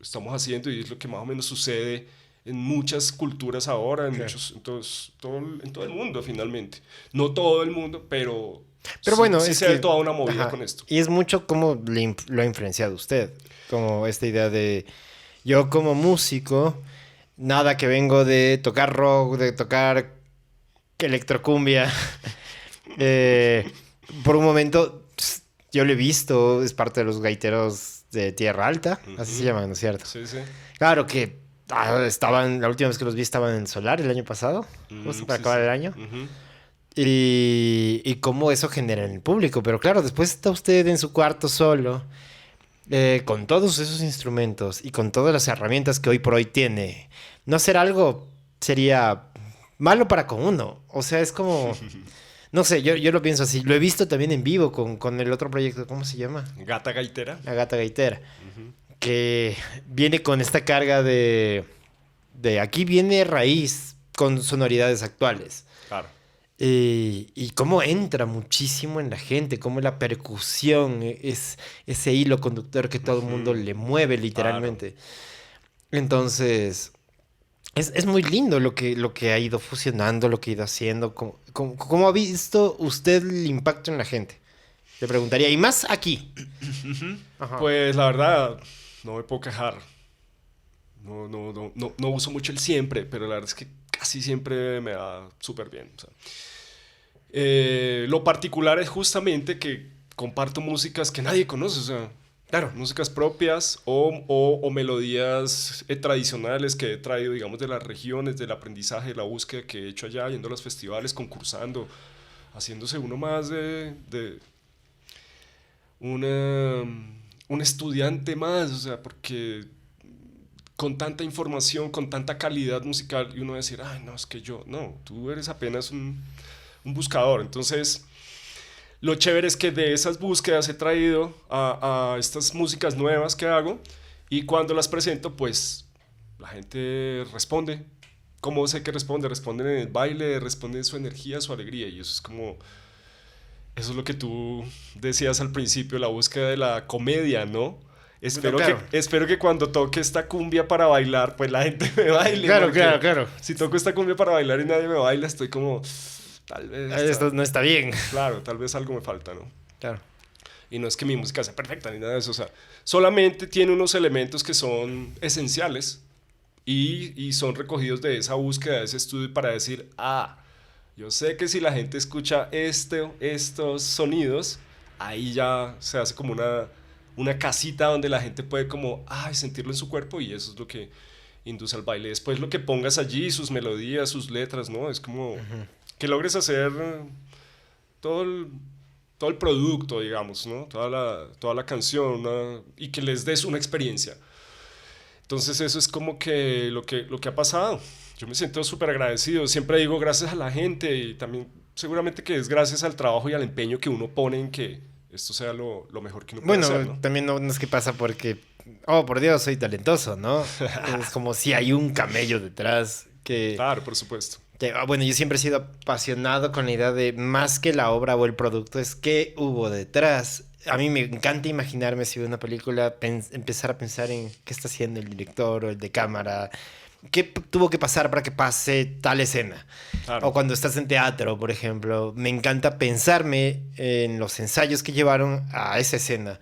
estamos haciendo y es lo que más o menos sucede en muchas culturas ahora, en todo el mundo finalmente. No todo el mundo, pero sí, bueno, sí es se que, ve toda una movida con esto. Y es mucho como lo ha influenciado usted, como esta idea de yo como músico, nada que vengo de tocar rock, de tocar electrocumbia. Por un momento yo lo he visto, es parte de los gaiteros de Tierra Alta, así se llaman, ¿no es cierto? Sí, sí. Claro que la última vez que los vi estaban en el Solar el año pasado, justo para acabar el año. Y cómo eso genera en el público. Pero claro, después está usted en su cuarto solo, con todos esos instrumentos y con todas las herramientas que hoy por hoy tiene. No hacer algo sería malo para con uno. O sea, es como... No sé, yo lo pienso así. Lo he visto también en vivo con el otro proyecto. ¿Cómo se llama? Gata Gaitera. La Gata Gaitera. Que viene con esta carga de aquí viene raíz con sonoridades actuales. Claro. Y cómo entra muchísimo en la gente, cómo la percusión es ese hilo conductor que todo el mundo le mueve literalmente. Claro. Entonces, es muy lindo lo que ha ido fusionando, lo que ha ido haciendo. ¿Cómo ha visto usted el impacto en la gente? Le preguntaría, y más aquí. Pues la verdad, no me puedo quejar. No uso mucho el siempre, pero la verdad es que casi siempre me va súper bien. O sea, lo particular es justamente que comparto músicas que nadie conoce, o sea, claro, músicas propias o melodías tradicionales que he traído, digamos, de las regiones, del aprendizaje, de la búsqueda que he hecho allá, yendo a los festivales, concursando, haciéndose uno más de un estudiante más, o sea, porque con tanta información, con tanta calidad musical, y uno decir, ay, no, es que tú eres apenas un buscador. Entonces, lo chévere es que de esas búsquedas he traído a estas músicas nuevas que hago, y cuando las presento, pues la gente responde. ¿Cómo sé que responde? Responden en el baile, responden su energía, su alegría, y eso es lo que tú decías al principio, la búsqueda de la comedia, ¿no? Espero que cuando toque esta cumbia para bailar, pues la gente me baile. Claro. Si toco esta cumbia para bailar y nadie me baila, estoy como, tal vez... Esto no está bien. Claro, tal vez algo me falta, ¿no? Claro. Y no es que mi música sea perfecta ni nada de eso, o sea, solamente tiene unos elementos que son esenciales y son recogidos de esa búsqueda, de ese estudio para decir, yo sé que si la gente escucha estos sonidos, ahí ya se hace como una casita donde la gente puede como, sentirlo en su cuerpo, y eso es lo que induce al baile. Después lo que pongas allí, sus melodías, sus letras, ¿no? Es como que logres hacer todo todo el producto, digamos, ¿no? Toda la canción, y que les des una experiencia. Entonces eso es como que lo que ha pasado. Yo me siento súper agradecido. Siempre digo gracias a la gente y también seguramente que es gracias al trabajo y al empeño que uno pone en que esto sea lo mejor que uno puede Bueno, hacer, ¿no? también no es que pasa porque, oh, por Dios, soy talentoso, ¿no? Es como si hay un camello detrás Claro, por supuesto. bueno, yo siempre he sido apasionado con la idea de más que la obra o el producto, es qué hubo detrás. A mí me encanta imaginarme si veo una película, empezar a pensar en qué está haciendo el director o el de cámara, qué tuvo que pasar para que pase tal escena. Claro. O cuando estás en teatro, por ejemplo, me encanta pensarme en los ensayos que llevaron a esa escena.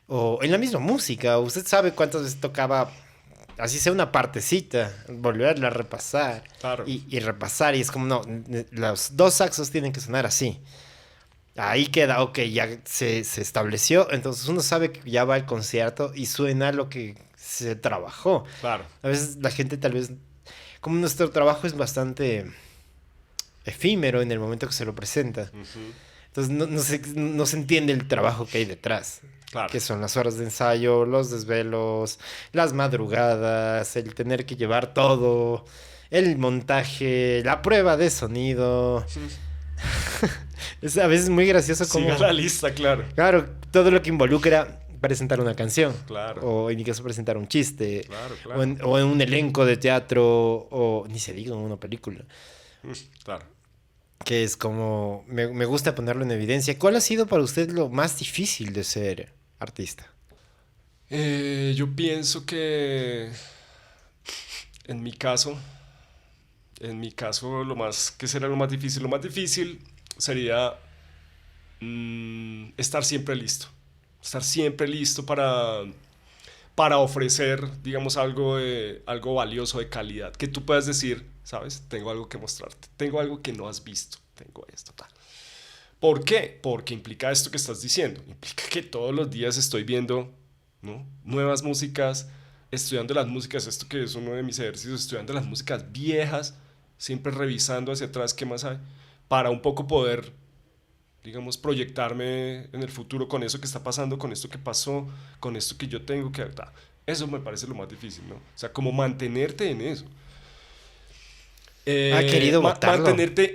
O en la misma música, usted sabe cuántas veces tocaba, así sea una partecita, volverla a repasar Claro. y repasar. Y es como, no, los dos saxos tienen que sonar así. Ahí queda, ok, ya se estableció. Entonces uno sabe que ya va al concierto y suena lo que se trabajó. Claro. A veces la gente tal vez, como nuestro trabajo es bastante efímero en el momento que se lo presenta. Ujú. Entonces no se entiende el trabajo que hay detrás. Claro. Que son las horas de ensayo, los desvelos, las madrugadas, el tener que llevar todo, el montaje, la prueba de sonido. Es a veces muy gracioso como... Siga la lista, claro. Claro, todo lo que involucra presentar una canción. Claro. O en mi caso presentar un chiste. Claro, claro. O en un elenco de teatro. O ni se diga en una película. Claro. Que es como... Me gusta ponerlo en evidencia. ¿Cuál ha sido para usted lo más difícil de ser artista? Yo pienso que en mi caso, ¿qué será lo más difícil? Lo más difícil sería estar siempre listo. Estar siempre listo para ofrecer, digamos, algo valioso de calidad. Que tú puedas decir, ¿sabes? Tengo algo que mostrarte. Tengo algo que no has visto. Tengo esto, tal. ¿Por qué? Porque implica esto que estás diciendo. Implica que todos los días estoy viendo, ¿no?, nuevas músicas, estudiando las músicas, esto que es uno de mis ejercicios, estudiando las músicas viejas, siempre revisando hacia atrás qué más hay, para un poco poder, digamos, proyectarme en el futuro con eso que está pasando, con esto que pasó, con esto que yo tengo que... Eso me parece lo más difícil, ¿no? O sea, como mantenerte en eso. ¿Ha querido votarlo?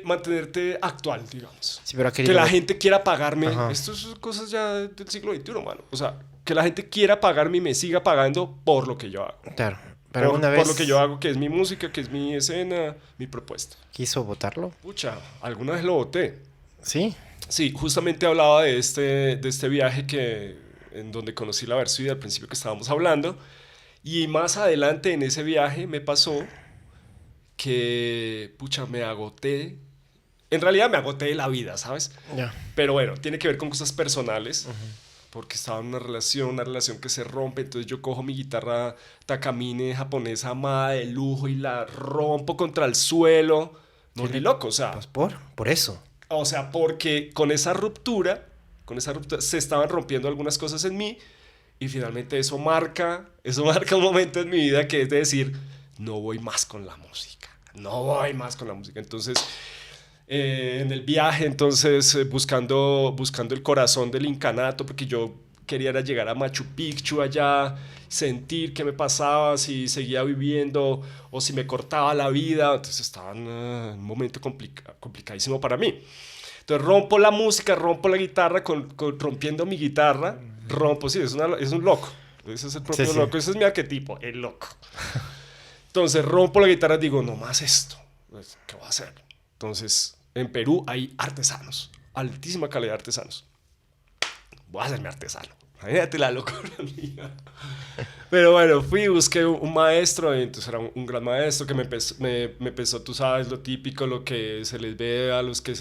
Mantenerte actual, digamos. Sí, pero ha Que querido... la gente quiera pagarme. Ajá. Esto son cosas ya del siglo XXI, mano. O sea, que la gente quiera pagarme y me siga pagando por lo que yo hago. Claro. Pero alguna vez Por lo que yo hago, que es mi música, que es mi escena, mi propuesta. quiso votarlo. Pucha, alguna vez lo voté. ¿Sí? Sí, justamente hablaba de este viaje en donde conocí la Versuit al principio que estábamos hablando. Y más adelante en ese viaje me pasó que, pucha, me agoté. En realidad me agoté de la vida, ¿sabes? Ya. Pero bueno, tiene que ver con cosas personales. Porque estaba en una relación que se rompe. Entonces yo cojo mi guitarra Takamine japonesa amada de lujo y la rompo contra el suelo. No, ni loco, o sea. Pues por eso. O sea, porque con esa ruptura se estaban rompiendo algunas cosas en mí y finalmente eso marca un momento en mi vida que es de decir, no voy más con la música, no voy más con la música. Entonces, en el viaje, buscando el corazón del incanato, porque yo quería era llegar a Machu Picchu allá, sentir qué me pasaba, si seguía viviendo o si me cortaba la vida. Entonces estaba en un momento complicadísimo para mí. Entonces rompo la música, rompo la guitarra, rompiendo mi guitarra, sí, es un loco. Ese es el propio Sí. loco, ese es mi arquetipo, el loco. Entonces rompo la guitarra y digo, no más esto, ¿qué voy a hacer? Entonces, en Perú hay artesanos, altísima calidad de artesanos. Voy a hacerme artesano. Imagínate la locura mía. Pero bueno, busqué un maestro, entonces era un gran maestro que me empezó, tú sabes, lo típico, lo que se les ve a los que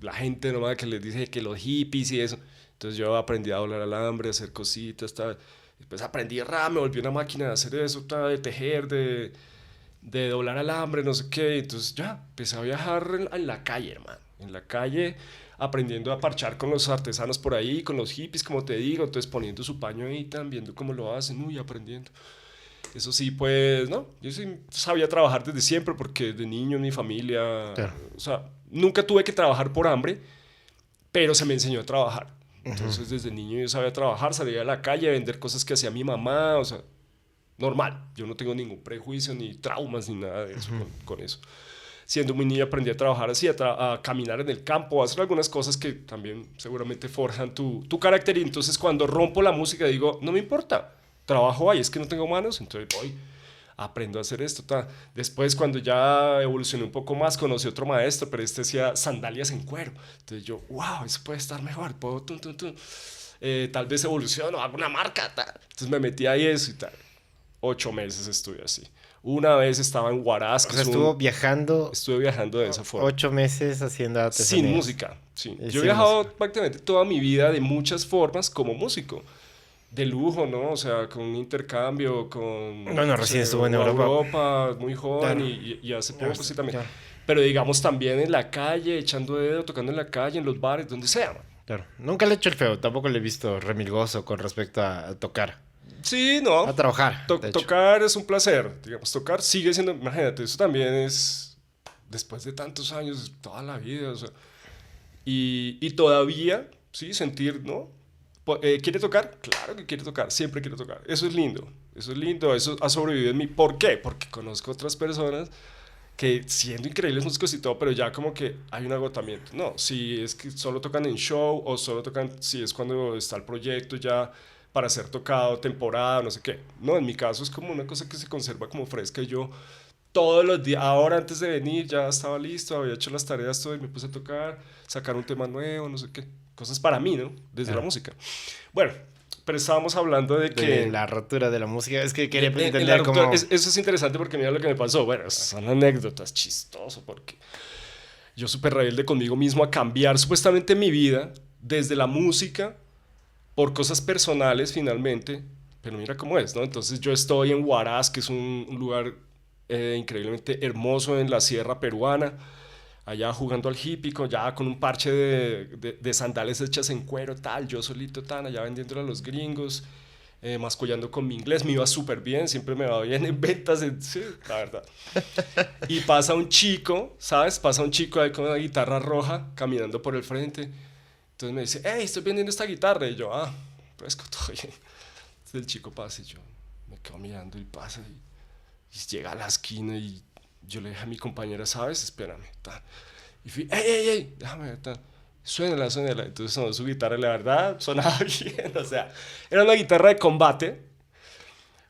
la gente nomás que les dice que los hippies y eso. Entonces yo aprendí a doblar alambre, a hacer cositas, tal. Después aprendí me volví una máquina de hacer eso, tal, de tejer, de doblar alambre, no sé qué. Entonces ya, empecé a viajar en la calle, hermano. En la calle, aprendiendo a parchar con los artesanos por ahí, con los hippies, como te digo, entonces poniendo su paño ahí, viendo cómo lo hacen, aprendiendo. Eso sí, pues, no, yo sí sabía trabajar desde siempre porque de niño mi familia, Claro. o sea, nunca tuve que trabajar por hambre, pero se me enseñó a trabajar. Entonces, desde niño yo sabía trabajar, salía a la calle a vender cosas que hacía mi mamá, o sea, normal. Yo no tengo ningún prejuicio, ni traumas, ni nada de eso con eso. Siendo muy niño aprendí a trabajar así, a caminar en el campo, a hacer algunas cosas que también seguramente forjan tu carácter. Y entonces cuando rompo la música digo, no me importa, trabajo ahí, es que no tengo manos, entonces voy, aprendo a hacer esto. Ta. Después cuando ya evolucioné un poco más, conocí otro maestro, pero este hacía sandalias en cuero. Entonces yo, wow, eso puede estar mejor, puedo, tal vez evoluciono, hago una marca. Ta. Entonces me metí ahí eso y tal. 8 meses estuve así. Una vez estaba en Huaraz, O sea, estuvo viajando estuve viajando de esa forma. 8 meses haciendo Sin artesanías. música, sí. Yo he Sin viajado música. prácticamente toda mi vida de muchas formas como músico. De lujo, ¿no? O sea, con un intercambio, con, Bueno, no recién sé, estuvo en o a Europa. Europa, muy joven Claro. y hace poco sí también. Claro. Pero digamos también en la calle, echando dedo, tocando en la calle, en los bares, donde sea, man. Claro. Nunca le he hecho el feo, tampoco le he visto remilgoso con respecto a tocar. Sí, no. A trabajar, de hecho. Tocar es un placer. Digamos, tocar sigue siendo, imagínate, eso también es, después de tantos años, toda la vida, o sea, y todavía, sí, sentir, ¿no? ¿Quiere tocar? Claro que quiere tocar, siempre quiere tocar. Eso es lindo, eso ha sobrevivido en mí. ¿Por qué? Porque conozco otras personas que siendo increíbles músicos y todo, pero ya como que hay un agotamiento. No, si es que solo tocan en show o solo tocan si es cuando está el proyecto ya para ser tocado, temporada, no sé qué. No, en mi caso es como una cosa que se conserva como fresca y yo todos los días, ahora antes de venir ya estaba listo, había hecho las tareas, todo y me puse a tocar, sacar un tema nuevo, no sé qué. Cosas para mí, ¿no? Desde la Claro. música. Bueno, pero estábamos hablando de De que la rotura de la música. Es que quería en la entender ruptura, cómo... eso es interesante porque mira lo que me pasó. Bueno, son anécdotas chistoso porque yo súper rebelde conmigo mismo a cambiar supuestamente mi vida desde la música por cosas personales finalmente, pero mira cómo es, ¿no? Entonces yo estoy en Huaraz, que es un lugar increíblemente hermoso en la sierra peruana, allá jugando al hípico, ya con un parche de sandales hechas en cuero, tal, yo solito, tan, allá vendiéndole a los gringos, mascullando con mi inglés, me iba súper bien, siempre me va bien en ventas, sí, la verdad. Y pasa un chico, ¿sabes? Pasa un chico ahí con una guitarra roja caminando por el frente. Entonces me dice, hey, estoy vendiendo esta guitarra. Y yo, pues todo bien. Entonces el chico pasa y yo me quedo mirando y pasa y llega a la esquina y yo le dije a mi compañera, ¿sabes? Espérame. Ta. Y fui, hey, déjame ver. Ta. Suénala, suénala. Entonces sonó su guitarra y la verdad sonaba bien. O sea, era una guitarra de combate,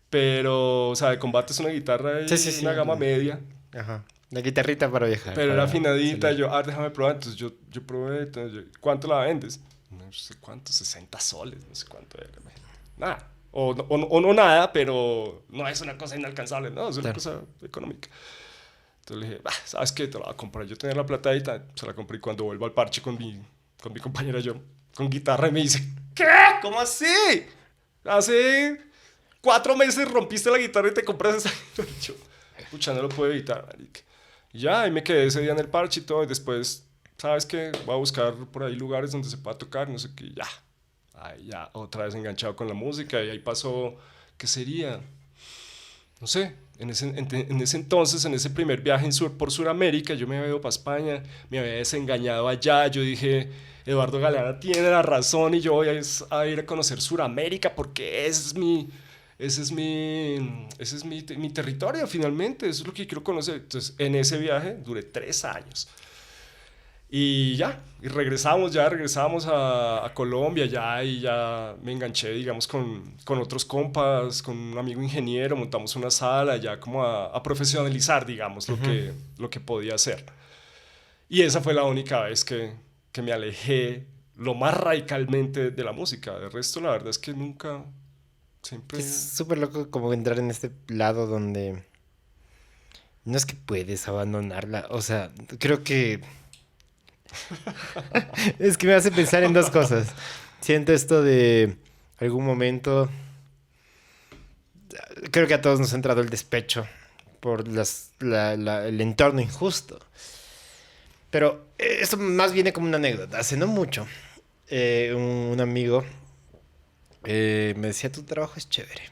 pero, o sea, de combate es una guitarra Sí, sí, y sí. una gama media. Ajá. La guitarrita para viajar, Pero era para afinadita, salir. yo, déjame probar. Entonces yo probé, entonces ¿cuánto la vendes? No sé cuánto, 60 soles, no sé cuánto era. Nada. O no nada, pero no es una cosa inalcanzable, no, es una Claro. cosa económica. Entonces le dije, ¿sabes qué? Te la voy a comprar. Yo tenía la plata ahí, se la compré y cuando vuelvo al parche con mi compañera yo, con guitarra, y me dice, ¿qué? ¿Cómo así? Hace 4 meses rompiste la guitarra y te compras esa. Y yo, pucha, no lo puedo evitar, marica. Y ya, ahí me quedé ese día en el parche y todo, y después, ¿sabes qué? Voy a buscar por ahí lugares donde se pueda tocar, no sé qué, ya. Ahí ya, otra vez enganchado con la música, y ahí pasó, ¿qué sería? No sé, en ese entonces, en ese primer viaje por Sudamérica, yo me había ido para España, me había desengañado allá, yo dije, Eduardo Galeana tiene la razón y yo voy a ir a conocer Sudamérica porque ese es mi territorio finalmente, eso es lo que quiero conocer. Entonces, en ese viaje duré 3 años. Y ya, y regresamos a Colombia ya y ya me enganché, digamos, con otros compas, con un amigo ingeniero, montamos una sala ya como a profesionalizar, digamos, Ujú. lo que podía hacer. Y esa fue la única vez que me alejé lo más radicalmente de la música. De resto, la verdad es que nunca, Que es siempre... súper loco como entrar en este lado donde no es que puedes abandonarla. O sea, creo que es que me hace pensar en dos cosas. Siento esto de algún momento, creo que a todos nos ha entrado el despecho por el entorno injusto. Pero esto más viene como una anécdota. Hace no mucho, un amigo me decía, tu trabajo es chévere.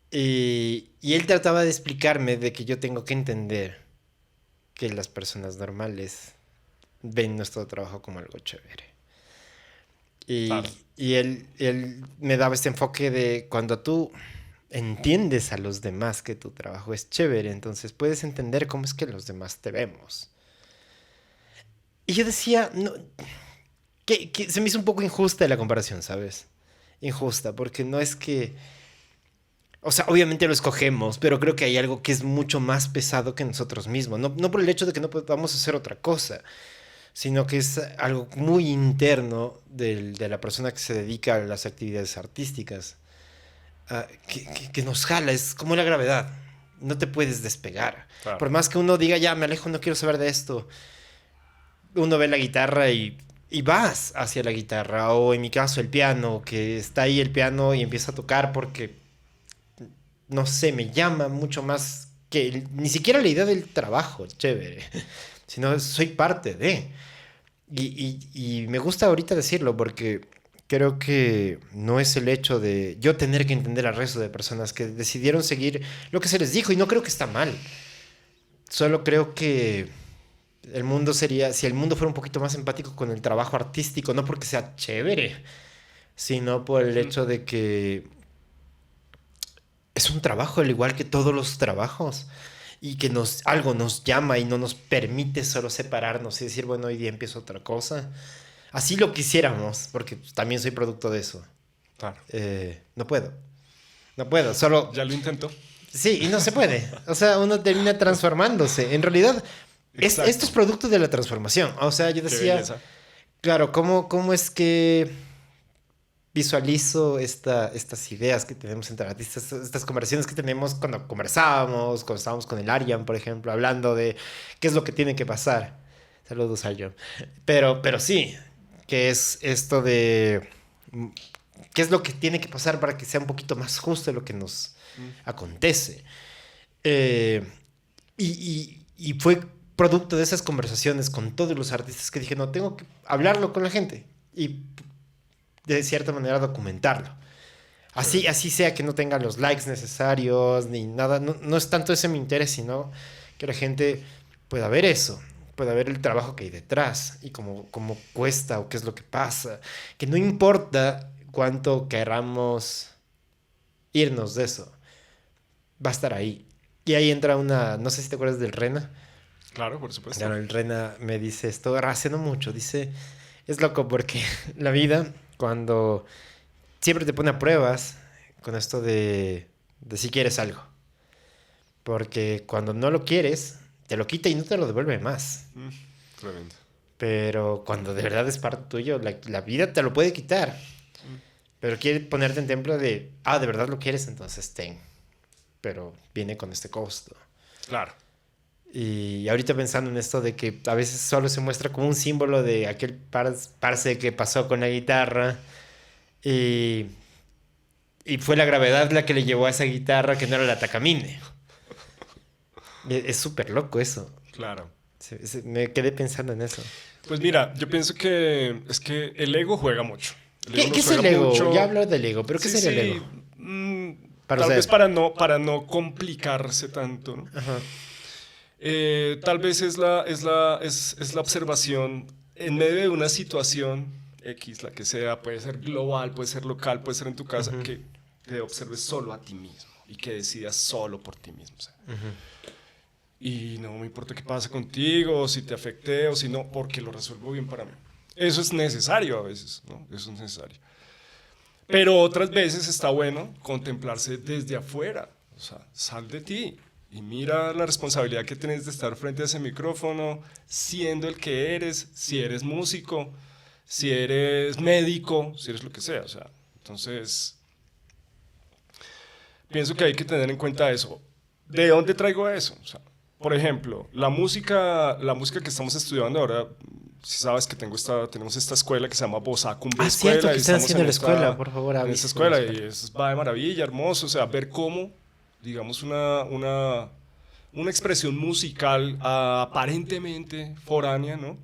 Y él trataba de explicarme de que yo tengo que entender que las personas normales ven nuestro trabajo como algo chévere. Y, Claro. y él me daba este enfoque de cuando tú entiendes a los demás que tu trabajo es chévere, entonces puedes entender cómo es que los demás te vemos. Y yo decía, no, que se me hizo un poco injusta la comparación, ¿sabes? Injusta, porque no es que... O sea, obviamente lo escogemos, pero creo que hay algo que es mucho más pesado que nosotros mismos. No, no por el hecho de que no podamos hacer otra cosa, sino que es algo muy interno de la persona que se dedica a las actividades artísticas, que nos jala, es como la gravedad. No te puedes despegar. Claro. Por más que uno diga, ya me alejo, no quiero saber de esto, uno ve la guitarra y vas hacia la guitarra, o en mi caso el piano, que está ahí el piano y empieza a tocar porque, no sé, me llama mucho más que ni siquiera la idea del trabajo, chévere, sino soy parte de. Y me gusta ahorita decirlo porque creo que no es el hecho de yo tener que entender al resto de personas que decidieron seguir lo que se les dijo y no creo que está mal. Solo creo que el mundo sería, si el mundo fuera un poquito más empático con el trabajo artístico, no porque sea chévere, sino por el Ujú. hecho de que es un trabajo al igual que todos los trabajos y que algo nos llama y no nos permite solo separarnos y decir, bueno, hoy día empiezo otra cosa. Así lo quisiéramos, porque también soy producto de eso. Claro. No puedo, no puedo, solo... Ya lo intentó. Sí, y no se puede. O sea, uno termina transformándose. En realidad, esto Exacto. es producto de la transformación. O sea, yo Qué decía, belleza. claro, ¿cómo es que visualizo estas ideas que tenemos entre artistas, estas conversaciones que tenemos cuando conversábamos, cuando estábamos con el Aryan, por ejemplo, hablando de qué es lo que tiene que pasar? Saludos, Aryan. Pero sí, que es esto de qué es lo que tiene que pasar para que sea un poquito más justo lo que nos Mm. acontece. Eh, y fue producto de esas conversaciones con todos los artistas que dije, no, tengo que hablarlo con la gente y de cierta manera documentarlo. Chévere. Así sea que no tenga los likes necesarios ni nada, no, no es tanto ese mi interés, sino que la gente pueda ver eso, pueda ver el trabajo que hay detrás y cómo cuesta o qué es lo que pasa. Que no importa cuánto queramos irnos de eso, va a estar ahí. Y ahí entra una, no sé si te acuerdas del Rena. Claro, por supuesto. Claro, el Rena me dice esto hace no mucho, dice, es loco porque la vida cuando siempre te pone a pruebas con esto de si quieres algo. Porque cuando no lo quieres, te lo quita y no te lo devuelve más. Mm. Tremendo. Pero cuando de verdad es parte tuyo, la vida te lo puede quitar. Mm. Pero quiere ponerte en templo de, de verdad lo quieres, entonces ten. Pero viene con este costo. Claro. Y ahorita pensando en esto de que a veces solo se muestra como un símbolo de aquel parce que pasó con la guitarra y, y fue la gravedad la que le llevó a esa guitarra que no era la Takamine. Es súper loco eso. Claro. Me quedé pensando en eso. Pues mira, yo pienso que es que el ego juega mucho. El ego ¿Qué nos es el juega ego? Ya mucho. hablo del ego, pero ¿qué Sí, sería el sí. ego? Para Tal vez usted. para no complicarse tanto, ¿no? Ajá. Tal vez es la observación en medio de una situación X, la que sea, puede ser global, puede ser local, puede ser en tu casa, Ujú, que te observes solo a ti mismo y que decidas solo por ti mismo. O sea, ujú. y no me importa qué pasa contigo, o si te afecté, o si no, porque lo resuelvo bien para mí. Eso es necesario a veces, ¿no? Eso es necesario. Pero otras veces está bueno contemplarse desde afuera. O sea, sal de ti y mira la responsabilidad que tienes de estar frente a ese micrófono, siendo el que eres, si eres músico, si eres médico, si eres lo que sea. O sea, entonces, pienso que hay que tener en cuenta eso. ¿De dónde traigo eso? O sea, por ejemplo, la música que estamos estudiando ahora, si sabes que tenemos esta escuela que se llama Bossa Cumbia Cierto Escuela que y están estamos haciendo en la escuela, esta, por favor, en esta avisen de la escuela y escuela. eso va de maravilla, hermoso, o sea, ver cómo, digamos, una expresión musical aparentemente foránea, ¿no?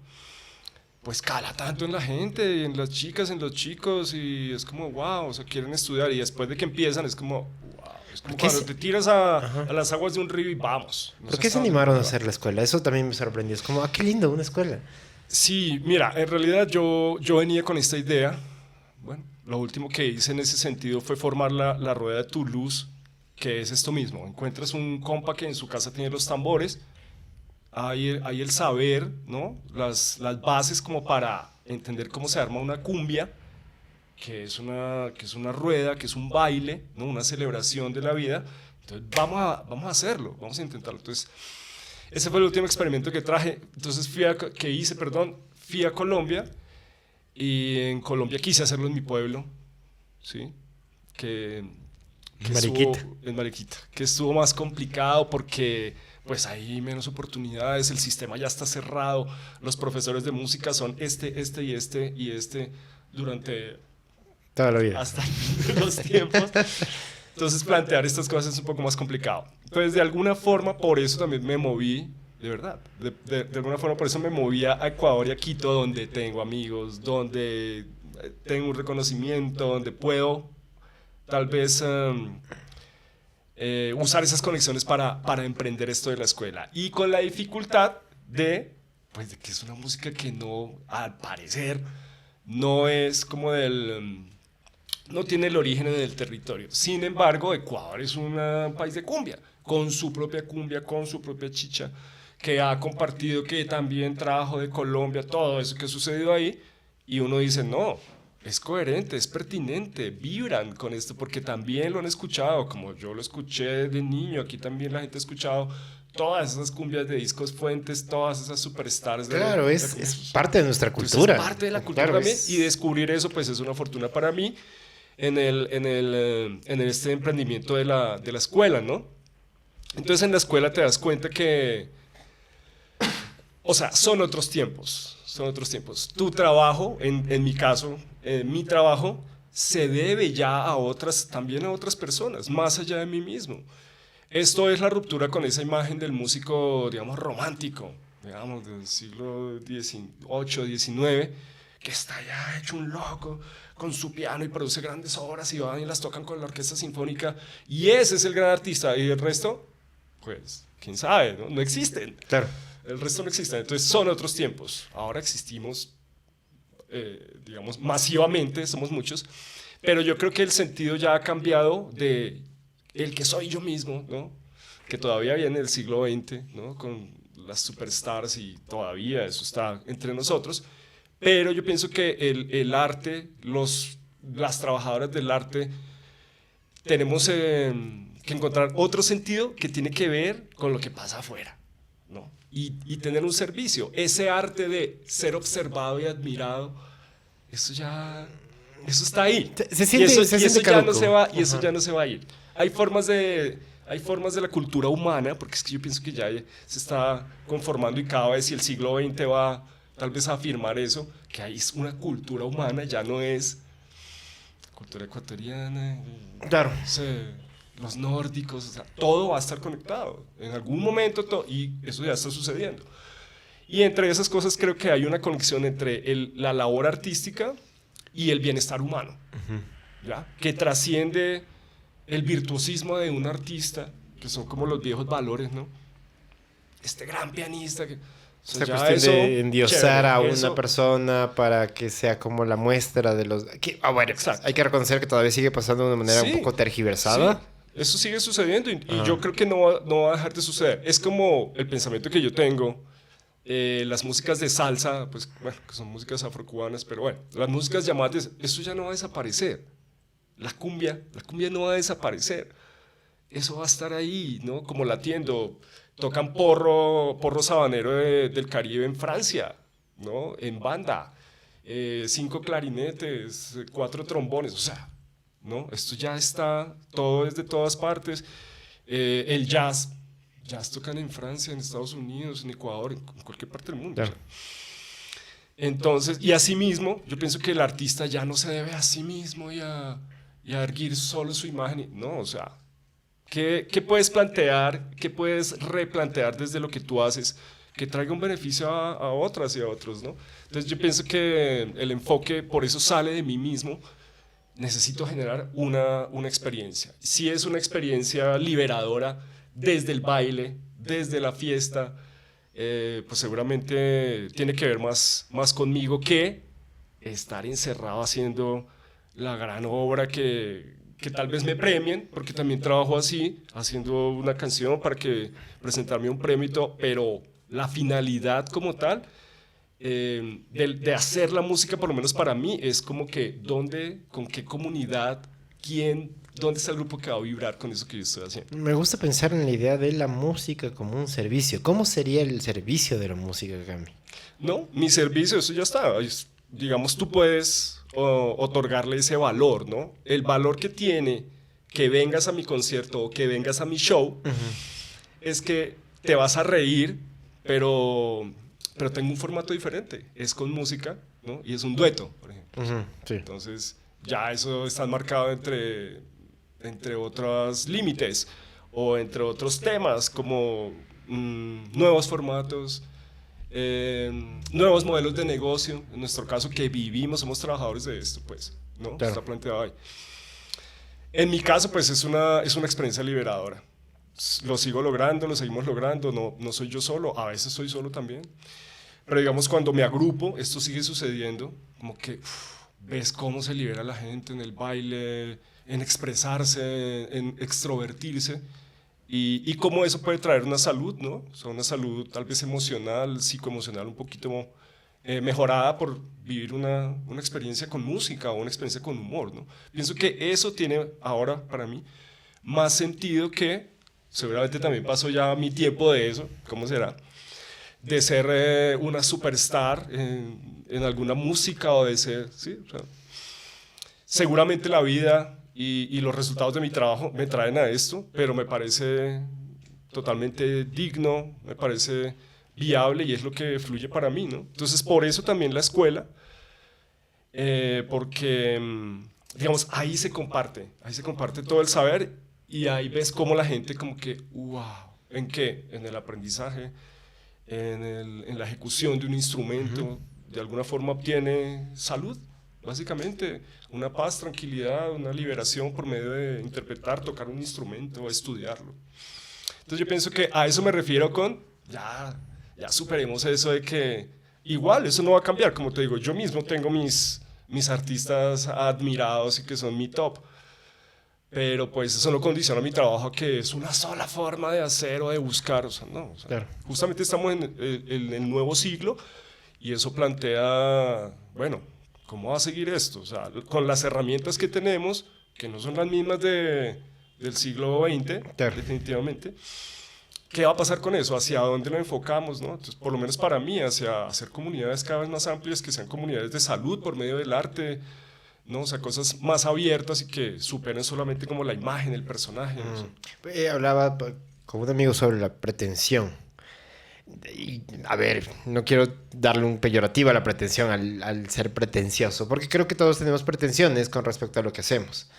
Pues cala tanto en la gente, y en las chicas, en los chicos, y es como, wow, o sea, quieren estudiar, y después de que empiezan es como, wow, es como ¿Por qué cuando se, te tiras a ajá. las aguas de un río y vamos, no ¿Por sé qué se hasta dónde animaron a te va. hacer la escuela? Eso también me sorprendió. Es como, qué lindo, una escuela. Sí, mira, en realidad yo venía con esta idea. Bueno, lo último que hice en ese sentido fue formar la rueda de Toulouse, que es esto mismo. Encuentras un compa que en su casa tiene los tambores, hay el saber, ¿no? Las bases como para entender cómo se arma una cumbia, que es una rueda, que es un baile, ¿no? Una celebración de la vida. Entonces vamos a hacerlo, vamos a intentarlo. Entonces, ese fue el último experimento que traje. Entonces que hice, perdón, fui a Colombia y en Colombia quise hacerlo en mi pueblo, ¿sí? Que, que estuvo Mariquita. en Mariquita, que estuvo más complicado porque pues hay menos oportunidades, el sistema ya está cerrado, los profesores de música son y este durante Toda la vida. hasta el fin de los tiempos. Entonces plantear estas cosas es un poco más complicado. Entonces de alguna forma por eso también me moví, de verdad, de alguna forma por eso me moví a Ecuador y a Quito, donde tengo amigos, donde tengo un reconocimiento, donde puedo tal vez usar esas conexiones para emprender esto de la escuela. Y con la dificultad pues, de que es una música que no, al parecer, no es como no tiene el origen en el territorio. Sin embargo, Ecuador es un país de cumbia, con su propia chicha, que ha compartido, que también trajo de Colombia todo eso que ha sucedido ahí, y uno dice, no, es coherente, es pertinente, vibran con esto, porque también lo han escuchado, como yo lo escuché de niño, aquí también la gente ha escuchado todas esas cumbias de discos fuentes, todas esas superstars Claro, de la es cumbia. parte de nuestra Entonces cultura. es parte de la cultura Claro, también, y descubrir eso pues es una fortuna para mí en este emprendimiento de la escuela, ¿no? Entonces en la escuela te das cuenta que, o sea, son otros tiempos, son otros tiempos. Tu trabajo, en mi caso, mi trabajo, se debe ya a otras, también a otras personas, más allá de mí mismo. Esto es la ruptura con esa imagen del músico, digamos, romántico, digamos, del siglo XVIII, XIX, que está ya hecho un loco con su piano y produce grandes obras y van y las tocan con la orquesta sinfónica, y ese es el gran artista, y el resto, pues, quién sabe, ¿no? No existen. claro. El resto no existe. Entonces son otros tiempos. Ahora existimos, digamos, masivamente, somos muchos, pero yo creo que el sentido ya ha cambiado de el que soy yo mismo, ¿no? Que todavía viene del siglo XX, ¿no? Con las superstars y todavía eso está entre nosotros, pero yo pienso que el arte, las trabajadoras del arte, tenemos que encontrar otro sentido que tiene que ver con lo que pasa afuera, ¿no? Y tener un servicio. Ese arte de ser observado y admirado, eso ya, eso está ahí. Se siente, y se eso siente ya no caduco. se va, y eso Ajá. ya no se va a ir. Hay formas de la cultura humana, porque es que yo pienso que ya se está conformando y cada vez si el siglo XX va tal vez a afirmar eso, que hay una cultura humana, ya no es cultura ecuatoriana, Claro. no sé, los nórdicos, o sea, todo va a estar conectado en algún momento y eso ya está sucediendo. Y entre esas cosas creo que hay una conexión entre la labor artística y el bienestar humano, ¿ya? Que trasciende el virtuosismo de un artista, que son como los viejos valores, ¿no? Este gran pianista que... O sea, Esa ya cuestión eso, de endiosar chévere, a una eso, persona para que sea como la muestra de los... bueno, exacto. hay que reconocer que todavía sigue pasando de una manera un Sí, poco sí, tergiversada. eso sigue sucediendo y Ajá. yo creo que no va a dejar de suceder. Es como el pensamiento que yo tengo, las músicas de salsa, pues bueno, que son músicas afrocubanas, pero bueno, las músicas llamadas, eso ya no va a desaparecer. La cumbia no va a desaparecer. Eso va a estar ahí, ¿no? Como latiendo. Tocan porro sabanero del Caribe en Francia, ¿no? En banda. 5 clarinetes, 4 trombones, o sea, ¿no? Esto ya está, todo es de todas partes. El jazz tocan en Francia, en Estados Unidos, en Ecuador, en cualquier parte del mundo. O Claro. sea. Entonces, y asimismo, yo pienso que el artista ya no se debe a sí mismo y a erguir solo su imagen, no, o sea, ¿qué puedes plantear, qué puedes replantear desde lo que tú haces que traiga un beneficio a otras y a otros, ¿no? Entonces yo pienso que el enfoque por eso sale de mí mismo, necesito generar una experiencia. Si es una experiencia liberadora desde el baile, desde la fiesta, pues seguramente tiene que ver más conmigo que estar encerrado haciendo la gran obra que tal vez me premien, porque también trabajo así, haciendo una canción para que presentarme un premio y todo, pero la finalidad como tal de hacer la música, por lo menos para mí, es como que dónde, con qué comunidad, quién, dónde está el grupo que va a vibrar con eso que yo estoy haciendo. Me gusta pensar en la idea de la música como un servicio. ¿Cómo sería el servicio de la música, Cami? No, mi servicio, eso ya está. Digamos, tú puedes otorgarle ese valor, ¿no? El valor que tiene que vengas a mi concierto o que vengas a mi show es que te vas a reír, pero tengo un formato diferente. Es con música, ¿no? Y es un dueto, por ejemplo. Sí. Entonces, ya eso está marcado entre otros límites o entre otros temas como nuevos formatos, nuevos modelos de negocio. En nuestro caso, que vivimos, somos trabajadores de esto, pues, ¿no? Claro. Está planteado ahí. En mi caso, pues, es una experiencia liberadora. Lo sigo logrando, lo seguimos logrando, no soy yo solo, a veces soy solo también. Pero digamos, cuando me agrupo, esto sigue sucediendo, como que ves cómo se libera la gente en el baile, en expresarse, en extrovertirse, y cómo eso puede traer una salud, ¿no? O sea, una salud tal vez emocional, psicoemocional, un poquito mejorada por vivir una experiencia con música o una experiencia con humor, ¿no? Pienso que eso tiene ahora, para mí, más sentido que, seguramente también pasó ya mi tiempo de eso, ¿cómo será? De ser una superstar en alguna música o de ser, ¿sí? O sea, seguramente la vida y los resultados de mi trabajo me traen a esto, pero me parece totalmente digno, me parece viable y es lo que fluye para mí, ¿no? Entonces, por eso también la escuela, porque, digamos, ahí se comparte todo el saber y ahí ves cómo la gente como que, wow, ¿en qué? En el aprendizaje, en la ejecución de un instrumento, de alguna forma obtiene salud, básicamente, una paz, tranquilidad, una liberación por medio de interpretar, tocar un instrumento, estudiarlo. Entonces yo pienso que a eso me refiero con, ya superemos eso de que igual, eso no va a cambiar, como te digo, yo mismo tengo mis artistas admirados y que son mi top, pero pues eso no condiciona mi trabajo, que es una sola forma de hacer o de buscar, o sea, no, o sea, Claro. justamente estamos en el nuevo siglo y eso plantea, bueno, ¿cómo va a seguir esto? O sea, con las herramientas que tenemos, que no son las mismas del siglo XX, Claro. definitivamente, ¿qué va a pasar con eso? ¿Hacia dónde lo enfocamos? ¿No? Entonces, por lo menos para mí, hacia hacer comunidades cada vez más amplias, que sean comunidades de salud por medio del arte, ¿no? O sea, cosas más abiertas y que superen solamente como la imagen, el personaje. ¿No? Hablaba con un amigo sobre la pretensión. Y, a ver, no quiero darle un peyorativo a la pretensión, al ser pretencioso, porque creo que todos tenemos pretensiones con respecto a lo que hacemos.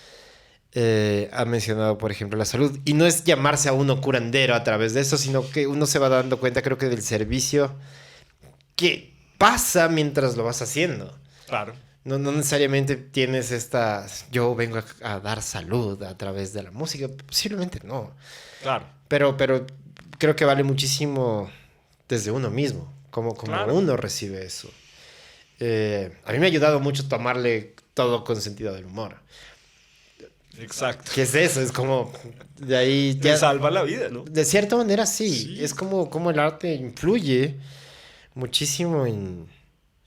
Ha mencionado, por ejemplo, la salud, y no es llamarse a uno curandero a través de eso, sino que uno se va dando cuenta, creo que del servicio que pasa mientras lo vas haciendo. Claro. No necesariamente tienes esta, yo vengo a dar salud a través de la música, posiblemente no. Claro. Pero creo que vale muchísimo desde uno mismo, como Claro. uno recibe eso. A mí me ha ayudado mucho tomarle todo con sentido del humor. Exacto. ¿Qué es eso? Es como, de ahí Te ya... salva la vida, ¿no? De cierta manera sí. Sí. Es como el arte influye muchísimo en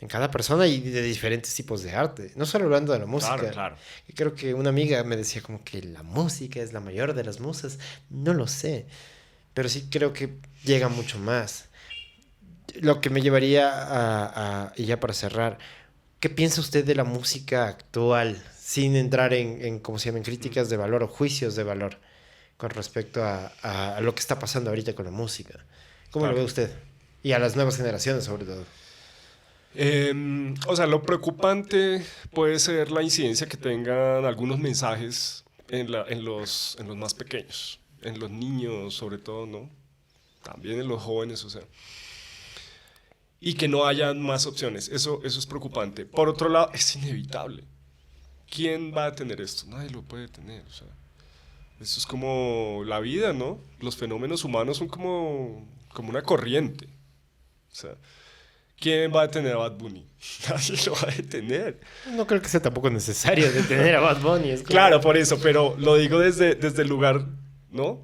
cada persona y de diferentes tipos de arte. No solo hablando de la música. Claro, claro. Y creo que una amiga me decía como que la música es la mayor de las musas. No lo sé. Pero sí creo que llega mucho más. Lo que me llevaría y ya para cerrar, ¿qué piensa usted de la música actual? Sin entrar en ¿cómo se llaman? Críticas de valor o juicios de valor con respecto a lo que está pasando ahorita con la música. ¿Cómo Claro. lo ve usted? Y a las nuevas generaciones, sobre todo. O sea, lo preocupante puede ser la incidencia que tengan algunos mensajes en los más pequeños, en los niños sobre todo, ¿no? También en los jóvenes, o sea. Y que no hayan más opciones, eso es preocupante. Por otro lado, es inevitable. ¿Quién va a tener esto? Nadie lo puede tener, o sea. Esto es como la vida, ¿no? Los fenómenos humanos son como una corriente. O sea, ¿quién va a detener a Bad Bunny? Nadie lo va a detener. No creo que sea tampoco necesario detener a Bad Bunny. Es como... Claro, por eso, pero lo digo desde el lugar, ¿no?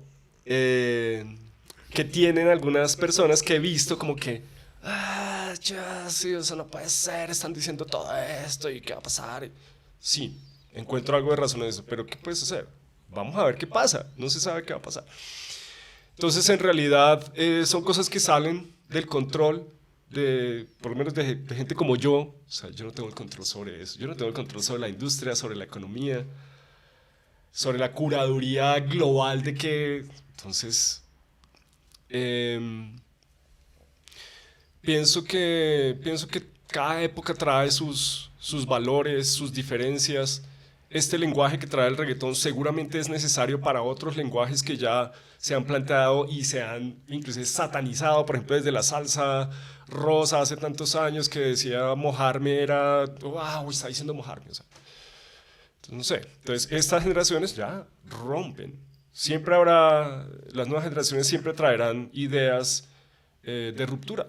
Que tienen algunas personas que he visto como que, ya, sí, eso no puede ser, están diciendo todo esto y qué va a pasar. Sí, encuentro algo de razón en eso, pero ¿qué puedes hacer? Vamos a ver qué pasa, no se sabe qué va a pasar. Entonces, en realidad, son cosas que salen del control por lo menos de gente como yo. O sea, yo no tengo el control sobre eso. Yo no tengo el control sobre la industria, sobre la economía, sobre la curaduría global de que... Entonces, pienso que cada época trae sus valores, sus diferencias. Este lenguaje que trae el reggaetón seguramente es necesario para otros lenguajes que ya se han planteado y se han inclusive satanizado, por ejemplo, desde la salsa rosa hace tantos años que decía mojarme era, wow, está diciendo mojarme. O sea, entonces, no sé, entonces estas generaciones ya rompen. Siempre habrá, las nuevas generaciones siempre traerán ideas de ruptura.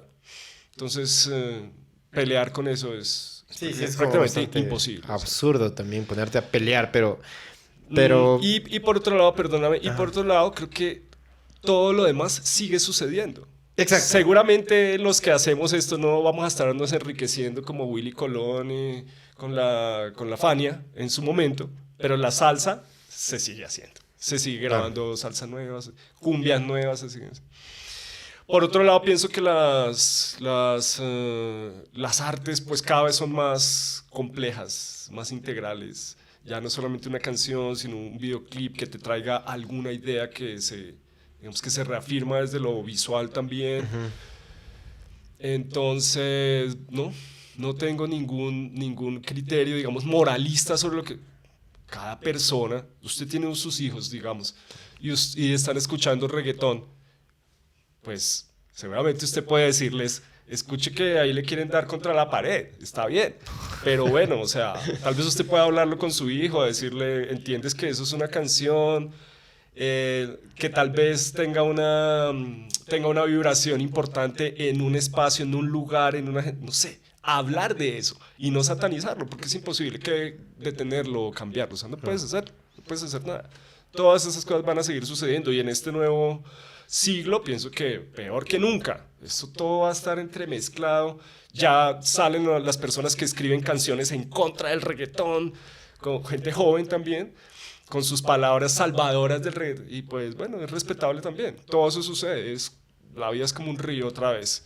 Entonces, pelear con eso es Sí, sí, es como prácticamente bastante imposible. absurdo también ponerte a pelear, pero... Y por otro lado, perdóname, y por otro lado, creo que todo lo demás sigue sucediendo. Exacto. Seguramente los que hacemos esto no vamos a estarnos enriqueciendo como Willy Colón con la Fania en su momento, pero la salsa se sigue haciendo. Se sigue grabando salsas nuevas, cumbias nuevas, se siguen haciendo. Por otro lado, pienso que las artes pues cada vez son más complejas, más integrales. Ya no solamente una canción, sino un videoclip que te traiga alguna idea digamos que se reafirma desde lo visual también. Entonces, no tengo ningún criterio, digamos, moralista sobre lo que cada persona, usted tiene sus hijos, digamos, y están escuchando reggaetón, pues seguramente usted puede decirles, escuche que ahí le quieren dar contra la pared, está bien, pero bueno, o sea, tal vez usted pueda hablarlo con su hijo, decirle, entiendes que eso es una canción, que tal vez tenga una vibración importante en un espacio, en un lugar, no sé, hablar de eso y no satanizarlo, porque es imposible detenerlo o cambiarlo, o sea, no puedes hacer nada. Todas esas cosas van a seguir sucediendo y en este nuevo siglo pienso que peor que nunca, eso todo va a estar entremezclado, ya salen las personas que escriben canciones en contra del reggaetón, con gente joven también, con sus palabras salvadoras del reggaetón, y pues bueno, es respetable también, todo eso sucede, la vida es como un río otra vez,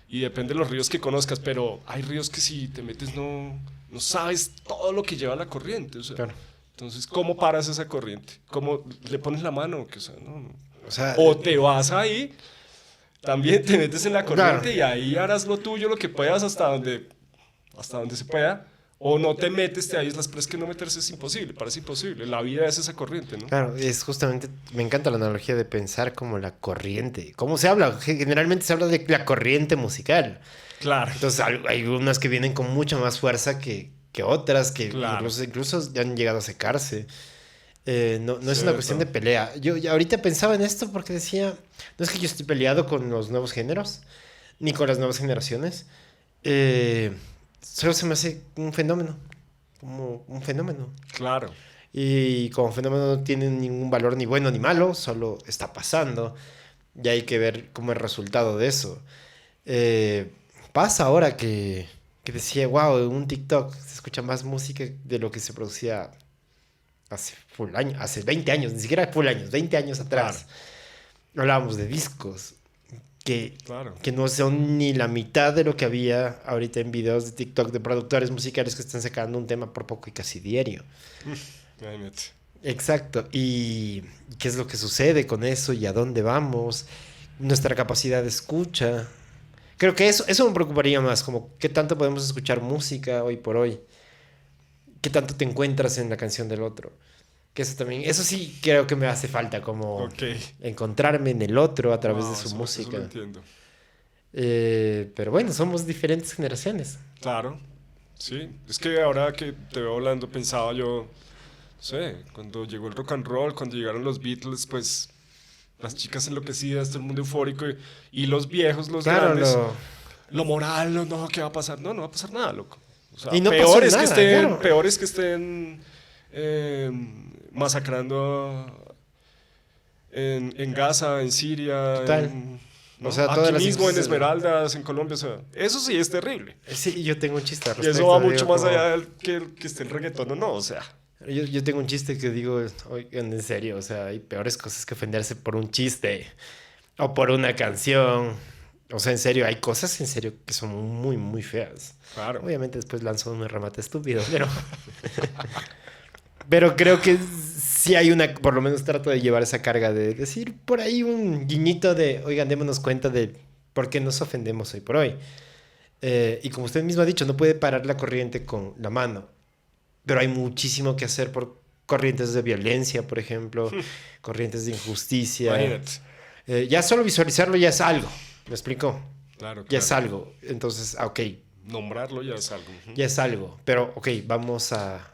y depende de los ríos que conozcas, pero hay ríos que si te metes no sabes todo lo que lleva la corriente, o sea, Claro. entonces, ¿cómo paras esa corriente? ¿Cómo le pones la mano? O sea, O sea, o te vas ahí, también te metes en la corriente claro. y ahí harás lo tuyo, lo que puedas hasta donde se pueda, o no te metes, te aíslas, pero es que no meterse es imposible, parece imposible. La vida es esa corriente, ¿no? Claro, es justamente, me encanta la analogía de pensar como la corriente. ¿Cómo se habla? Generalmente se habla de la corriente musical. Claro, Entonces hay unas que vienen con mucha más fuerza que otras, que claro. incluso ya han llegado a secarse. No es una cuestión de Cierto. pelea. Yo ya ahorita pensaba en esto porque decía, no es que yo esté peleado con los nuevos géneros, ni con las nuevas generaciones. Eh, Solo se me hace un fenómeno, como un fenómeno. Claro, Y como fenómeno no tiene ningún valor ni bueno ni malo, solo está pasando. Y hay que ver como el resultado de eso. Eh, Pasa ahora que decía, wow, en un TikTok se escucha más música de lo que se producía hace full año, hace 20 años, ni siquiera full años, 20 años claro, atrás. Hablábamos de discos que, claro. que no son ni la mitad de lo que había ahorita en videos de TikTok de productores musicales que están sacando un tema por poco y casi diario. Imagínate. Exacto. ¿Y qué es lo que sucede con eso y a dónde vamos? Nuestra capacidad de escucha. Creo que eso me preocuparía más, como qué tanto podemos escuchar música hoy por hoy. ¿Qué tanto te encuentras en la canción del otro? Que eso también, eso sí creo que me hace falta, como Ok. encontrarme en el otro a través de Wow, su eso lo música. entiendo. Pero bueno, somos diferentes generaciones. Claro, sí. Es que ahora que te veo hablando, pensaba yo, no sé, cuando llegó el rock and roll, cuando llegaron los Beatles, pues las chicas enloquecidas, todo el mundo eufórico y los viejos, los Claro, grandes, lo moral, no, ¿qué va a pasar? No, no va a pasar nada, loco. O sea, Y no pasó nada, claro. peor es que estén eh, masacrando en Gaza, en Siria, Total. ¿no? O sea, Aquí todas las mismo en injusticias. Esmeraldas, en Colombia, o sea, eso sí es terrible. Sí, yo tengo un chiste al Y respecto. eso va mucho digo, más como- allá del que esté el reggaetón o no, o sea. Yo tengo un chiste que digo, oigan, en serio, o sea, hay peores cosas que ofenderse por un chiste o por una canción. O sea, en serio, hay cosas en serio que son muy, muy feas. Claro. Obviamente después lanzo un remate estúpido, pero... pero creo que sí hay una, por lo menos trato de llevar esa carga de decir por ahí un guiñito de, oigan, démonos cuenta de por qué nos ofendemos hoy por hoy. Y como usted mismo ha dicho, no puede parar la corriente con la mano, pero hay muchísimo que hacer por corrientes de violencia, por ejemplo, corrientes de injusticia. Imagínate. Ya solo visualizarlo ya es algo, ¿me explico? Claro, Ya es claro. algo. Entonces, ok, Nombrarlo ya es algo. ya es algo, pero ok, vamos a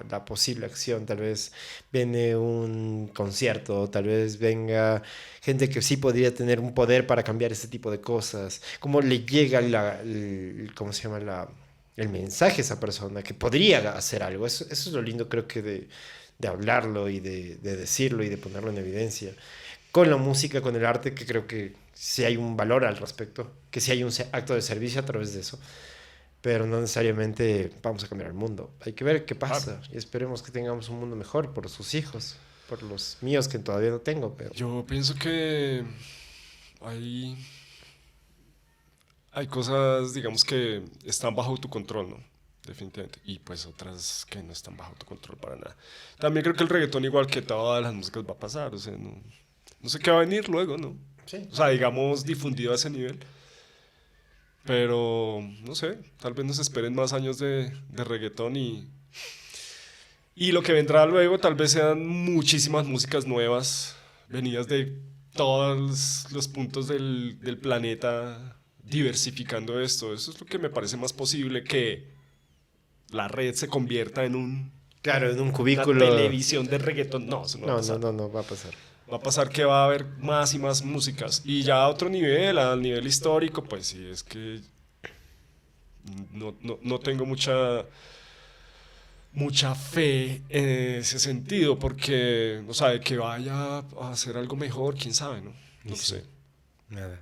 la posible acción. Tal vez viene un concierto, tal vez venga gente que sí podría tener un poder para cambiar ese tipo de cosas. ¿Cómo le llega ¿cómo se llama? El mensaje a esa persona que podría hacer algo? Eso es lo lindo, creo que de hablarlo y de decirlo y de ponerlo en evidencia. Con la música, con el arte, que creo que sí hay un valor al respecto, que sí hay un acto de servicio a través de eso, pero no necesariamente vamos a cambiar el mundo. Hay que ver qué pasa y esperemos que tengamos un mundo mejor por sus hijos, por los míos que todavía no tengo, pero Yo pienso que hay, hay cosas, digamos, que están bajo tu control, ¿no? Definitivamente. Y pues otras que no están bajo tu control para nada. También creo que el reggaetón, igual que todas las músicas, va a pasar. O sea, no sé qué va a venir luego, ¿no? sí. O sea, digamos, difundido a ese nivel. Pero, no sé, tal vez nos esperen más años de reggaetón y lo que vendrá luego tal vez sean muchísimas músicas nuevas, venidas de todos los puntos del planeta, diversificando esto. Eso es lo que me parece más posible que la red se convierta en Claro, en un una cubículo. televisión de reggaetón. No, eso no va a No, pasar. no va a pasar. Va a pasar que va a haber más y más músicas. Y ya a otro nivel, al nivel histórico, pues sí, es que no tengo mucha fe en ese sentido, porque, o sea, de que vaya a hacer algo mejor, quién sabe, ¿no? No Y lo sí, sé. nada.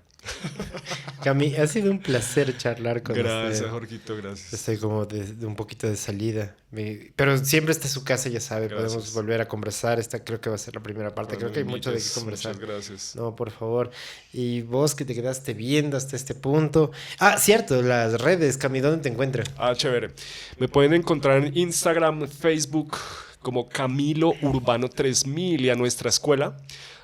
Cami, ha sido un placer charlar con Gracias, usted. Jorgito, gracias. Estoy como de un poquito de salida. Pero siempre está su casa, ya sabe. Podemos Gracias. volver a conversar. Esta creo que va a ser la primera parte. Creo Cuando que hay me mucho de qué invites, conversar. muchas gracias. No, por favor. Y vos que te quedaste viendo hasta este punto. Ah, cierto, las redes, Cami, ¿dónde te encuentran? Ah, chévere. Me pueden encontrar en Instagram, Facebook, como Camilo Urbano 3000 y a nuestra escuela.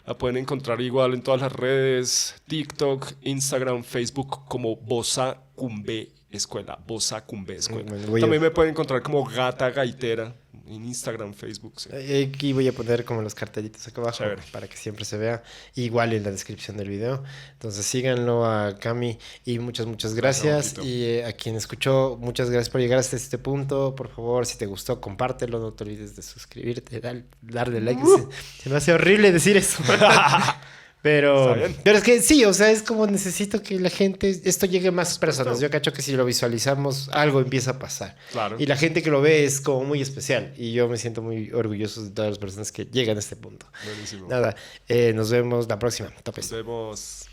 La pueden encontrar igual en todas las redes, TikTok, Instagram, Facebook, como Bosa Cumbe Escuela. Bosa Cumbe Escuela. Voy a- También me pueden encontrar como Gata Gaitera en Instagram, Facebook. Sí. Aquí voy a poner como los cartelitos acá abajo Chévere. para que siempre se vea. Igual en la descripción del video. Entonces síganlo a Cami y muchas gracias. Jorgito. Y a quien escuchó, muchas gracias por llegar hasta este punto. Por favor, si te gustó, compártelo. No te olvides de suscribirte, darle like. Se me hace horrible decir eso. Está bien. Pero es que sí, o sea, es como necesito que la gente, esto llegue a más personas. Yo cacho que si lo visualizamos, algo empieza a pasar. Claro. Y la gente que lo ve es como muy especial. Y yo me siento muy orgulloso de todas las personas que llegan a este punto. Buenísimo. Nada, nos vemos la próxima. Topes. Nos vemos.